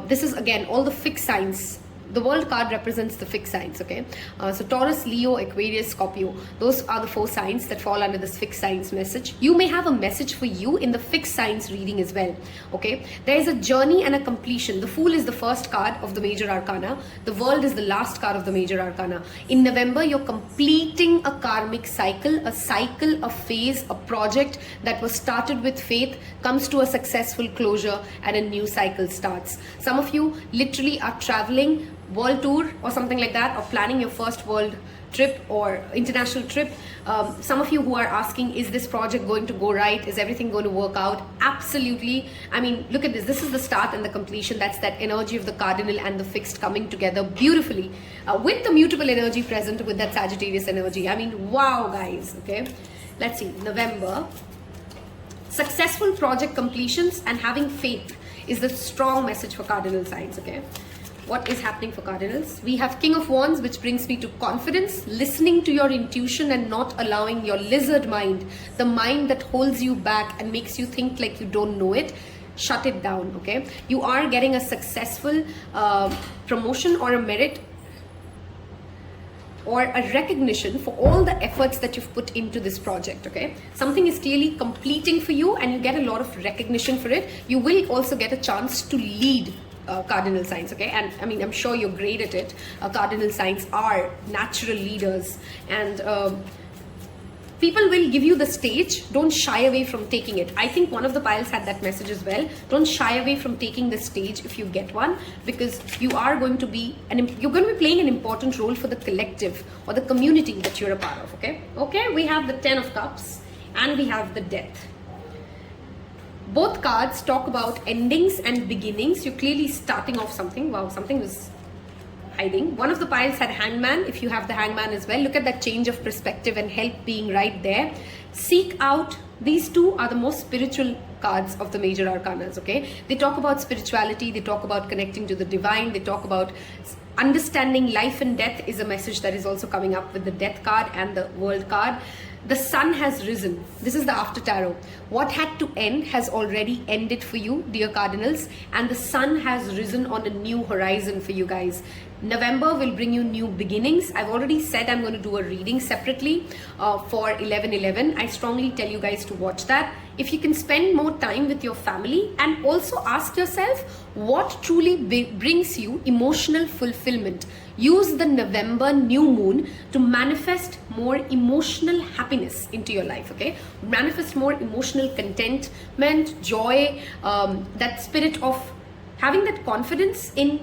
This is again all the fixed signs. The World card represents the fixed signs. Okay, so Taurus, Leo, Aquarius, Scorpio, those are the 4 signs that fall under this fixed signs message. You may have a message for you in the fixed signs reading as well. Okay, there is a journey and a completion. The Fool is the first card of the major arcana. The World is the last card of the major arcana. In November, you're completing a karmic cycle, a phase, a project that was started with faith comes to a successful closure and a new cycle starts. Some of you literally are traveling world tour or something like that, or planning your first world trip or international trip. Some of you who are asking, is this project going to go right? Is everything going to work out? Absolutely. I mean, look at this. This is the start and the completion. That's that energy of the cardinal and the fixed coming together beautifully with the mutable energy present with that Sagittarius energy. I mean, wow, guys. Okay, let's see. November. Successful project completions and having faith is the strong message for cardinal signs. Okay, what is happening for cardinals? We have King of Wands, which brings me to confidence, listening to your intuition and not allowing your lizard mind, the mind that holds you back and makes you think like you don't know it, shut it down. Okay, you are getting a successful promotion or a merit or a recognition for all the efforts that you've put into this project. Okay, something is clearly completing for you and you get a lot of recognition for it. You will also get a chance to lead cardinal signs. Okay, and I mean, I'm sure you're great at it. Cardinal signs are natural leaders, and people will give you the stage. Don't shy away from taking it. I think one of the piles had that message as well. Don't shy away from taking the stage if you get one, because you are going to be playing an important role for the collective or the community that you're a part of. Okay, we have the 10 of Cups and we have the Death. Both cards talk about endings and beginnings. You're clearly starting off something. Wow, something was hiding. One of the piles had Hangman. If you have the Hangman as well, look at that change of perspective and help being right there. Seek out. These two are the most spiritual cards of the major arcanas. Okay, they talk about spirituality. They talk about connecting to the divine. They talk about understanding life and death is a message that is also coming up with the Death card and the World card. The sun has risen. This is the after tarot. What had to end has already ended for you, dear cardinals, and the sun has risen on a new horizon for you guys. November will bring you new beginnings. I've already said I'm going to do a reading separately for 11/11. I strongly tell you guys to watch that. If you can spend more time with your family and also ask yourself what truly brings you emotional fulfillment. Use the November new moon to manifest more emotional happiness into your life. Okay, manifest more emotional contentment, joy, that spirit of having that confidence in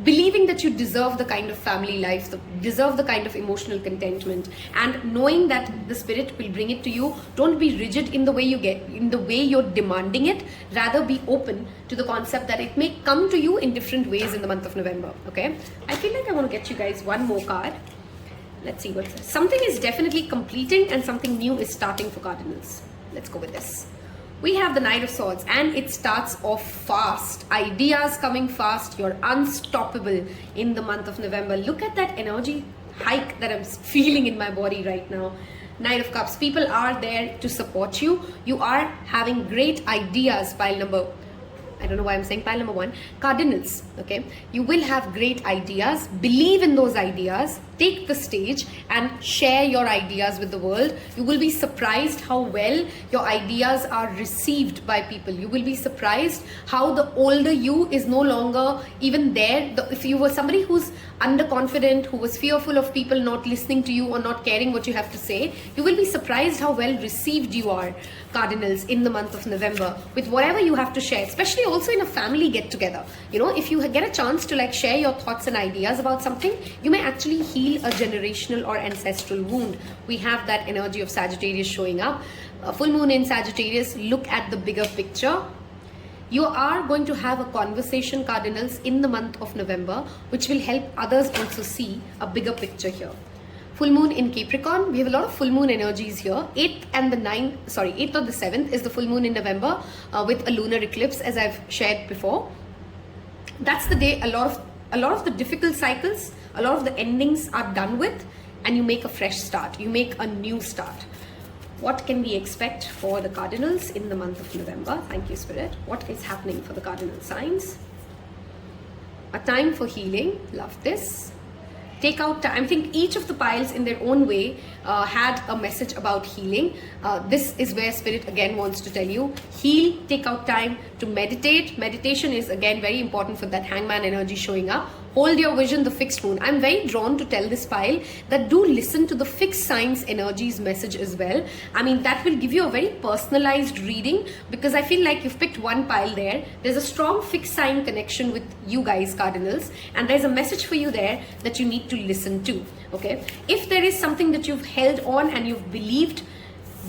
believing that you deserve the kind of family life, deserve the kind of emotional contentment, and knowing that the spirit will bring it to you. Don't be rigid in the way you're demanding it. Rather be open to the concept that it may come to you in different ways in the month of November. Okay, I feel like I want to get you guys one more card. Let's see what it says. Something is definitely completing and something new is starting for cardinals. Let's go with this. We have the Knight of Swords and it starts off fast. Ideas coming fast. You're unstoppable in the month of November. Look at that energy hike that I'm feeling in my body right now. Knight of Cups. People are there to support you. You are having great ideas. Pile number, I don't know why I'm saying pile number 1. Cardinals. Okay. You will have great ideas. Believe in those ideas. Take the stage and share your ideas with the world. You will be surprised how well your ideas are received by people. You will be surprised how the older you is no longer even there. If you were somebody who's underconfident, who was fearful of people not listening to you or not caring what you have to say, you will be surprised how well received you are, cardinals, in the month of November with whatever you have to share, especially also in a family get together. You know, if you get a chance to like share your thoughts and ideas about something, you may actually heal a generational or ancestral wound. We have that energy of Sagittarius showing up. A full moon in Sagittarius. Look at the bigger picture. You are going to have a conversation, cardinals, in the month of November, which will help others also see a bigger picture here. Full moon in Capricorn. We have a lot of full moon energies here. 8th or the 7th is the full moon in November with a lunar eclipse, as I've shared before. That's the day a lot of the difficult cycles, a lot of the endings are done with, and you make a fresh start. You make a new start. What can we expect for the cardinals in the month of November? Thank you, Spirit. What is happening for the cardinal signs? A time for healing. Love this. Take out time. I think each of the piles in their own way had a message about healing. This is where Spirit again wants to tell you, heal, take out time to meditate. Meditation is again very important for that Hangman energy showing up. hold your vision, the fixed moon. I'm very drawn to tell this pile that do listen to the fixed signs energies message as well. I mean, that will give you a very personalized reading, because I feel like you've picked one pile there. There's a strong fixed sign connection with you guys, Cardinals, and there's a message for you there that you need to listen to. Okay, if there is something that you've held on and you've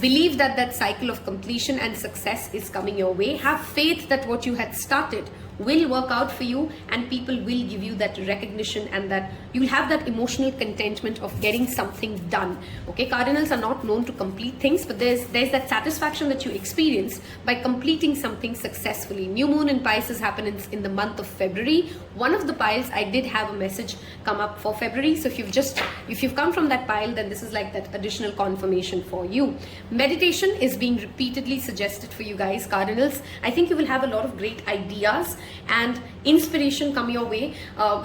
believe that that cycle of completion and success is coming your way. Have faith that what you had started will work out for you, and people will give you that recognition, and that you'll have that emotional contentment of getting something done. Okay, Cardinals are not known to complete things, but there's that satisfaction that you experience by completing something successfully. New moon in Pisces happens in the month of February. One of the piles I did have a message come up for February, so if you've come from that pile, then this is like that additional confirmation for you. Meditation is being repeatedly suggested for you guys, Cardinals. I think you will have a lot of great ideas and inspiration come your way.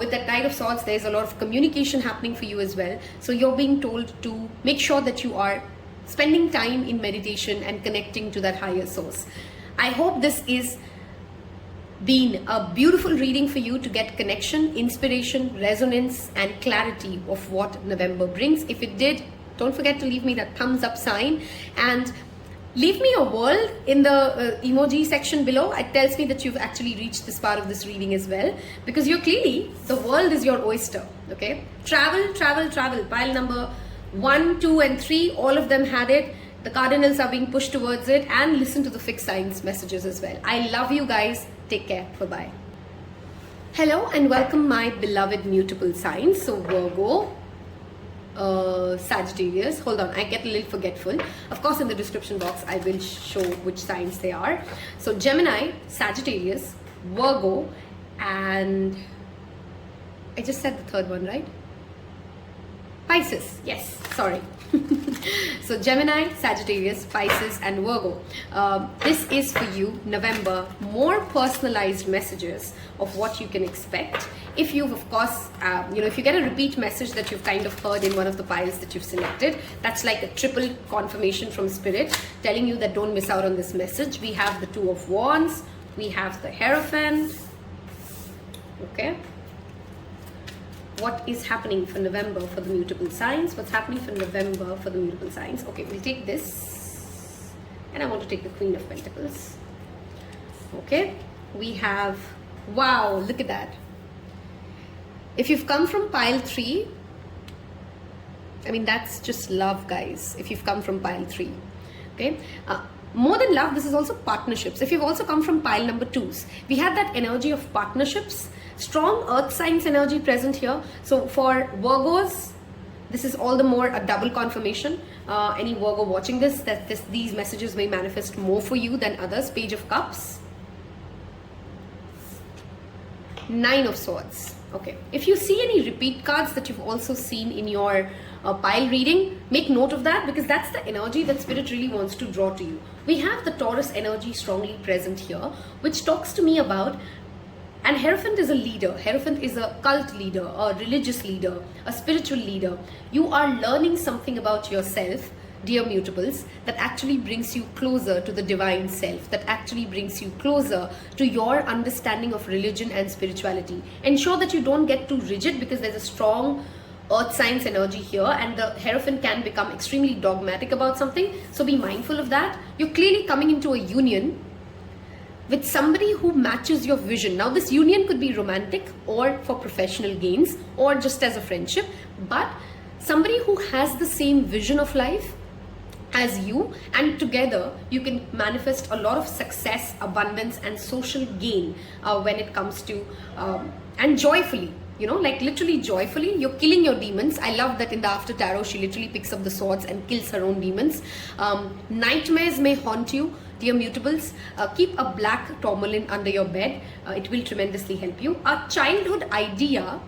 With that Knight of Swords, there's a lot of communication happening for you as well. So you're being told to make sure that you are spending time in meditation and connecting to that higher source. I hope this is been a beautiful reading for you to get connection, inspiration, resonance, and clarity of what November brings. If it did, don't forget to leave me that thumbs up sign, and leave me a world in the emoji section below. It tells me that you've actually reached this part of this reading as well, because you're clearly, the world is your oyster. Okay, travel, travel, travel. Pile number 1, 2, and 3, all of them had it. The Cardinals are being pushed towards it, and listen to the fixed signs messages as well. I love you guys. Take care. Bye-bye. Hello and welcome, my beloved mutable signs. So Virgo, Sagittarius, hold on, I get a little forgetful. Of course, in the description box I will show which signs they are. So Gemini, Sagittarius, Virgo, and I just said the third one, right? Pisces, yes, sorry. So Gemini, Sagittarius, Pisces, and Virgo. This is for you, November, more personalized messages of what you can expect. If you've, of course, if you get a repeat message that you've kind of heard in one of the piles that you've selected, that's like a triple confirmation from Spirit, telling you that don't miss out on this message. We have the Two of Wands, we have the Hierophant. Okay. What is happening for November for the mutable signs? What's happening for November for the mutable signs? Okay, we'll take this, and I want to take the Queen of Pentacles. Okay, we have, wow, look at that. If you've come from pile 3, I mean, that's just love, guys. If you've come from pile 3, okay. More than love, this is also partnerships. If you've also come from pile number 2s, we have that energy of partnerships. Strong earth signs energy present here. So for Virgos, this is all the more a double confirmation. Any Virgo watching this, that these messages may manifest more for you than others. Page of Cups, 9 of Swords. Okay, if you see any repeat cards that you've also seen in your pile reading, make note of that, because that's the energy that Spirit really wants to draw to you. We have the Taurus energy strongly present here, which talks to me about, and Hierophant is a leader. Hierophant is a cult leader, a religious leader, a spiritual leader. You are learning something about yourself, dear mutables, that actually brings you closer to the divine self, that actually brings you closer to your understanding of religion and spirituality. Ensure that you don't get too rigid, because there's a strong earth signs energy here, and the Hierophant can become extremely dogmatic about something. So be mindful of that. You're clearly coming into a union with somebody who matches your vision. Now, this union could be romantic or for professional gains or just as a friendship, but somebody who has the same vision of life as you, and together you can manifest a lot of success, abundance, and social gain when it comes to, and joyfully. You know, like literally joyfully, you're killing your demons. I love that in the After Tarot, she literally picks up the swords and kills her own demons. Nightmares may haunt you, dear mutables. Keep a black tourmaline under your bed. It will tremendously help you. A childhood idea,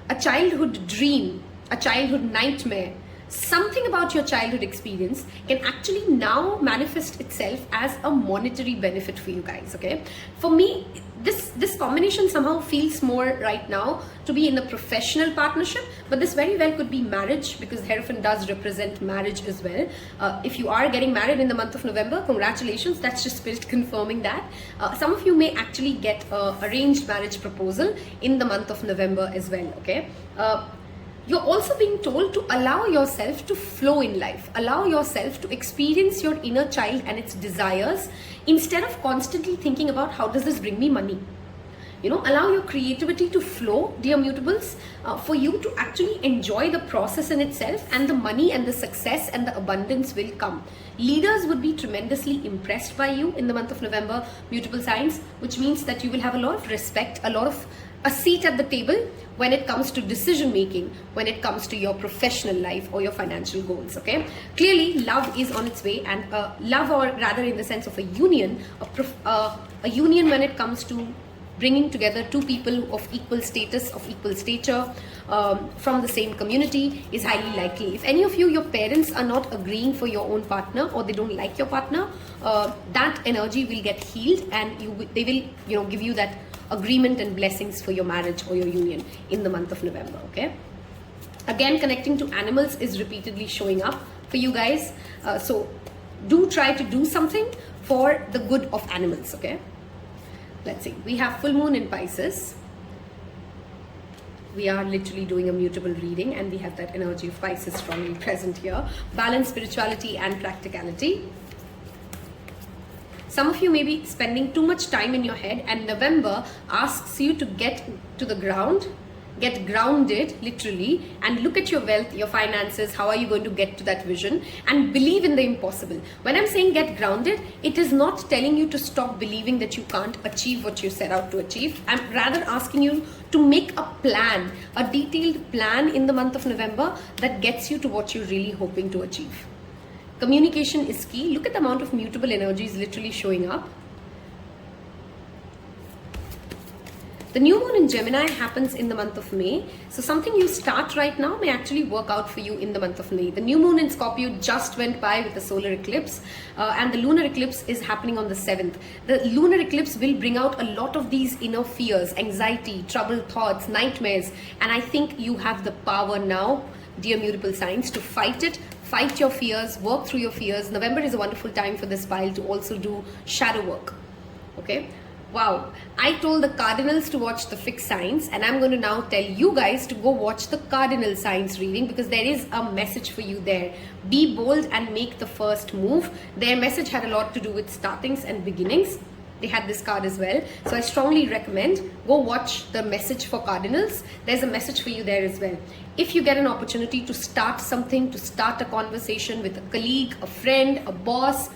a childhood dream, a childhood nightmare something about your childhood experience can actually now manifest itself as a monetary benefit for you guys, okay? For me, this combination somehow feels more right now to be in a professional partnership, but this very well could be marriage, because Hierophant does represent marriage as well. If you are getting married in the month of November, congratulations, that's just Spirit confirming that. Some of you may actually get an arranged marriage proposal in the month of November as well, okay? You're also being told to allow yourself to flow in life, allow yourself to experience your inner child and its desires instead of constantly thinking about how does this bring me money. You know, allow your creativity to flow, dear mutables, for you to actually enjoy the process in itself, and the money and the success and the abundance will come. Leaders would be tremendously impressed by you in the month of November, mutable signs, which means that you will have a lot of respect, a seat at the table when it comes to decision making, when it comes to your professional life or your financial goals, okay? Clearly, love is on its way, and love, or rather in the sense of a union, a union when it comes to bringing together two people of equal status, of equal stature, from the same community is highly likely. If any of you, your parents are not agreeing for your own partner, or they don't like your partner, that energy will get healed, and they will, give you that agreement and blessings for your marriage or your union in the month of November, okay? Again, connecting to animals is repeatedly showing up for you guys. So do try to do something for the good of animals, okay? Let's see. We have full moon in Pisces. We are literally doing a mutable reading, and we have that energy of Pisces strongly present here. Balance, spirituality and practicality. Some of you may be spending too much time in your head, and November asks you to get to the ground, get grounded literally, and look at your wealth, your finances, how are you going to get to that vision, and believe in the impossible. When I'm saying get grounded, it is not telling you to stop believing that you can't achieve what you set out to achieve. I'm rather asking you to make a plan, a detailed plan in the month of November that gets you to what you're really hoping to achieve. Communication is key. Look at the amount of mutable energies literally showing up. The new moon in Gemini happens in the month of May. So something you start right now may actually work out for you in the month of May. The new moon in Scorpio just went by with the solar eclipse, and the lunar eclipse is happening on the 7th. The lunar eclipse will bring out a lot of these inner fears, anxiety, troubled thoughts, nightmares. And I think you have the power now, dear mutable signs, to fight it. Fight your fears, work through your fears. November is a wonderful time for this pile to also do shadow work. Okay? Wow. I told the cardinals to watch the fixed signs, and I'm going to now tell you guys to go watch the cardinal signs reading, because there is a message for you there. Be bold and make the first move. Their message had a lot to do with startings and beginnings. They had this card as well. So I strongly recommend go watch the message for cardinals. There's a message for you there as well. If you get an opportunity to start something, to start a conversation with a colleague, a friend, a boss,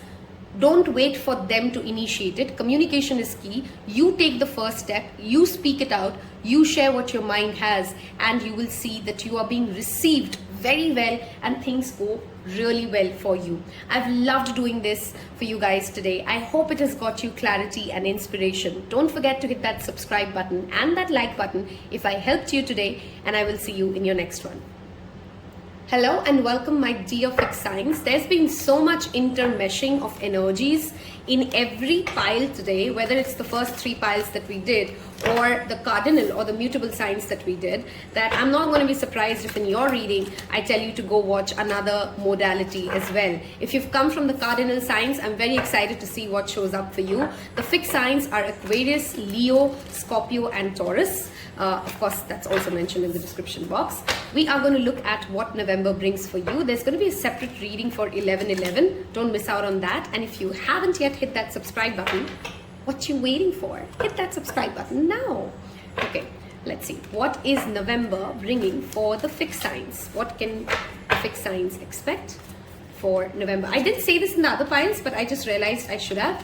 don't wait for them to initiate it. Communication is key. You take the first step, you speak it out, you share what your mind has, and you will see that you are being received very well and things go really well for you. I've loved doing this for you guys today. I hope it has got you clarity and inspiration. Don't forget to hit that subscribe button and that like button if I helped you today, and I will see you in your next one. Hello and welcome, my dear fixed signs. There's been so much intermeshing of energies in every pile today, whether it's the first 3 piles that we did or the cardinal or the mutable signs that we did, that I'm not going to be surprised if in your reading I tell you to go watch another modality as well. If you've come from the cardinal signs, I'm very excited to see what shows up for you. The fixed signs are Aquarius, Leo, Scorpio and Taurus. Of course, that's also mentioned in the description box. We are going to look at what November brings for you. There's going to be a separate reading for 11/11. Don't miss out on that. And if you haven't yet hit that subscribe button, what you waiting for? Hit that subscribe button now. Okay, let's see. What is November bringing for the fixed signs? What can fixed signs expect for November? I did say this in the other piles, but I just realized I should have.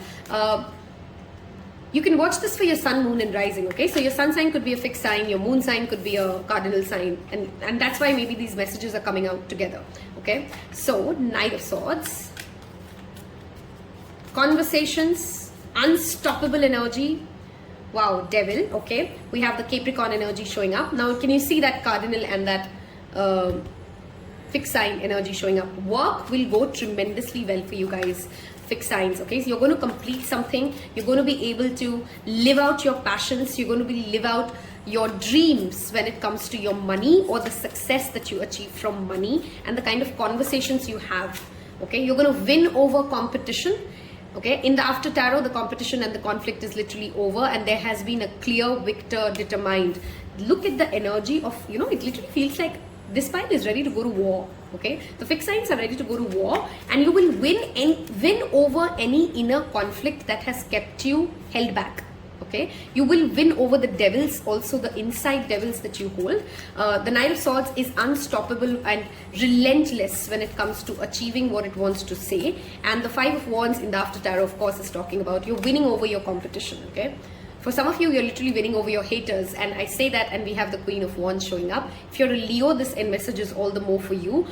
You can watch this for your sun, moon and rising, okay? So your sun sign could be a fixed sign, your moon sign could be a cardinal sign, and that's why maybe these messages are coming out together, okay? So, Knight of Swords, conversations, unstoppable energy, wow, Devil, okay? We have the Capricorn energy showing up. Now, can you see that cardinal and that fixed sign energy showing up. Work will go tremendously well for you guys. Fixed signs, okay? So you're going to complete something. You're going to be able to live out your passions. You're going to live out your dreams when it comes to your money or the success that you achieve from money and the kind of conversations you have, okay? You're going to win over competition, okay? In the after tarot, the competition and the conflict is literally over, and there has been a clear victor determined. Look at the energy of, you know, it literally feels like this pile is ready to go to war, okay? The fixed signs are ready to go to war, and you will win over any inner conflict that has kept you held back. Okay, you will win over the devils, also the inside devils that you hold. The Knight of Swords is unstoppable and relentless when it comes to achieving what it wants to say. And the Five of Wands in the After Tarot, of course, is talking about you're winning over your competition. Okay, for some of you, you're literally winning over your haters. And I say that, and we have the Queen of Wands showing up. If you're a Leo, this end message is all the more for you.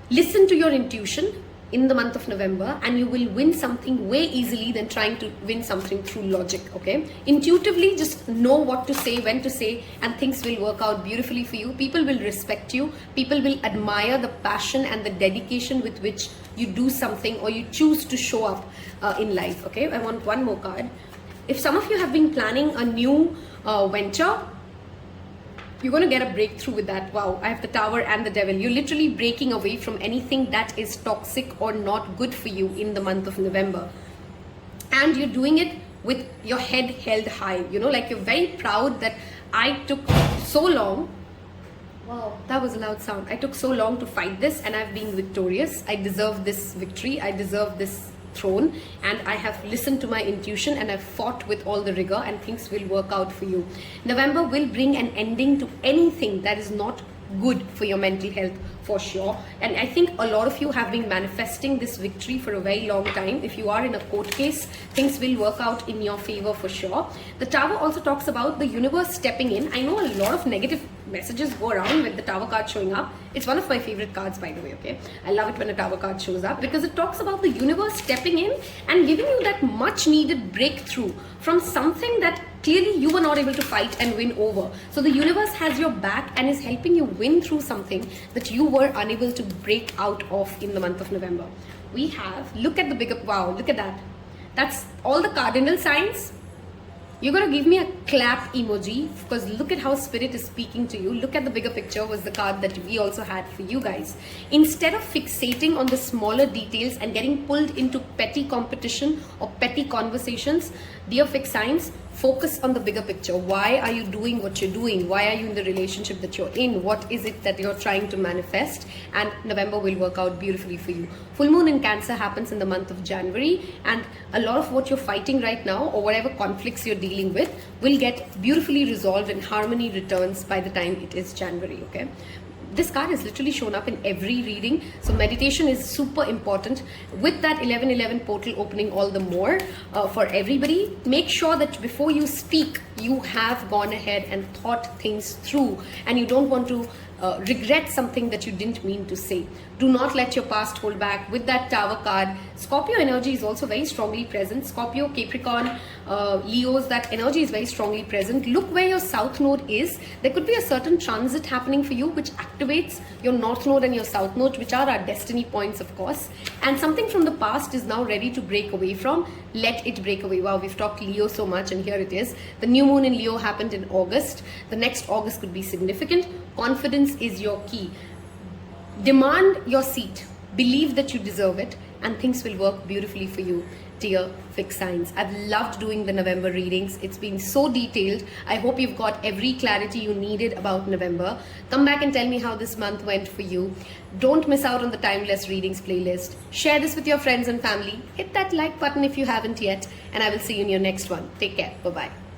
Listen to your intuition in the month of November, and you will win something way easily than trying to win something through logic, okay? Intuitively, just know what to say, when to say, and things will work out beautifully for you. People will respect you. People will admire the passion and the dedication with which you do something or you choose to show up in life, okay? I want one more card. If some of you have been planning a new venture, you're going to get a breakthrough with that. Wow, I have the Tower and the Devil. You're literally breaking away from anything that is toxic or not good for you in the month of November. And you're doing it with your head held high. You know, like you're very proud that I took so long. Wow, that was a loud sound. I took so long to fight this, and I've been victorious. I deserve this victory. I deserve this throne, and I have listened to my intuition, and I've fought with all the rigor, and things will work out for you. November will bring an ending to anything that is not good for your mental health, for sure. And I think a lot of you have been manifesting this victory for a very long time. If you are in a court case, things will work out in your favor for sure. The Tower also talks about the universe stepping in. I know a lot of negative messages go around with the Tower card showing up. It's one of my favorite cards, by the way, okay? I love it when a Tower card shows up because it talks about the universe stepping in and giving you that much needed breakthrough from something that clearly you were not able to fight and win over. So the universe has your back and is helping you win through something that you were unable to break out of in the month of November. We have, look at the bigger, wow, look at that. That's all the cardinal signs. You're going to give me a clap emoji because look at how spirit is speaking to you. Look at the bigger picture was the card that we also had for you guys. Instead of fixating on the smaller details and getting pulled into petty competition or petty conversations, dear fixed signs, focus on the bigger picture. Why are you doing what you're doing? Why are you in the relationship that you're in? What is it that you're trying to manifest? And November will work out beautifully for you. Full moon in Cancer happens in the month of January, and a lot of what you're fighting right now or whatever conflicts you're dealing with will get beautifully resolved and harmony returns by the time it is January, okay? This card is literally shown up in every reading, so meditation is super important. With that 11/11 portal opening all the more for everybody, make sure that before you speak, you have gone ahead and thought things through, and you don't want to regret something that you didn't mean to say. Do not let your past hold back. With that Tower card, Scorpio energy is also very strongly present. Scorpio, Capricorn, Leos, that energy is very strongly present. Look where your South Node is. There could be a certain transit happening for you which activates your North Node and your South Node, which are our destiny points, of course. And something from the past is now ready to break away from. Let it break away. Wow, we've talked Leo so much, and here it is. The new moon in Leo happened in August. The next August could be significant. Confidence is your key. Demand your seat. Believe that you deserve it, and things will work beautifully for you, dear fixed signs. I've loved doing the November readings. It's been so detailed. I hope you've got every clarity you needed about November. Come back and tell me how this month went for you. Don't miss out on the Timeless Readings playlist. Share this with your friends and family. Hit that like button if you haven't yet, and I will see you in your next one. Take care. Bye-bye.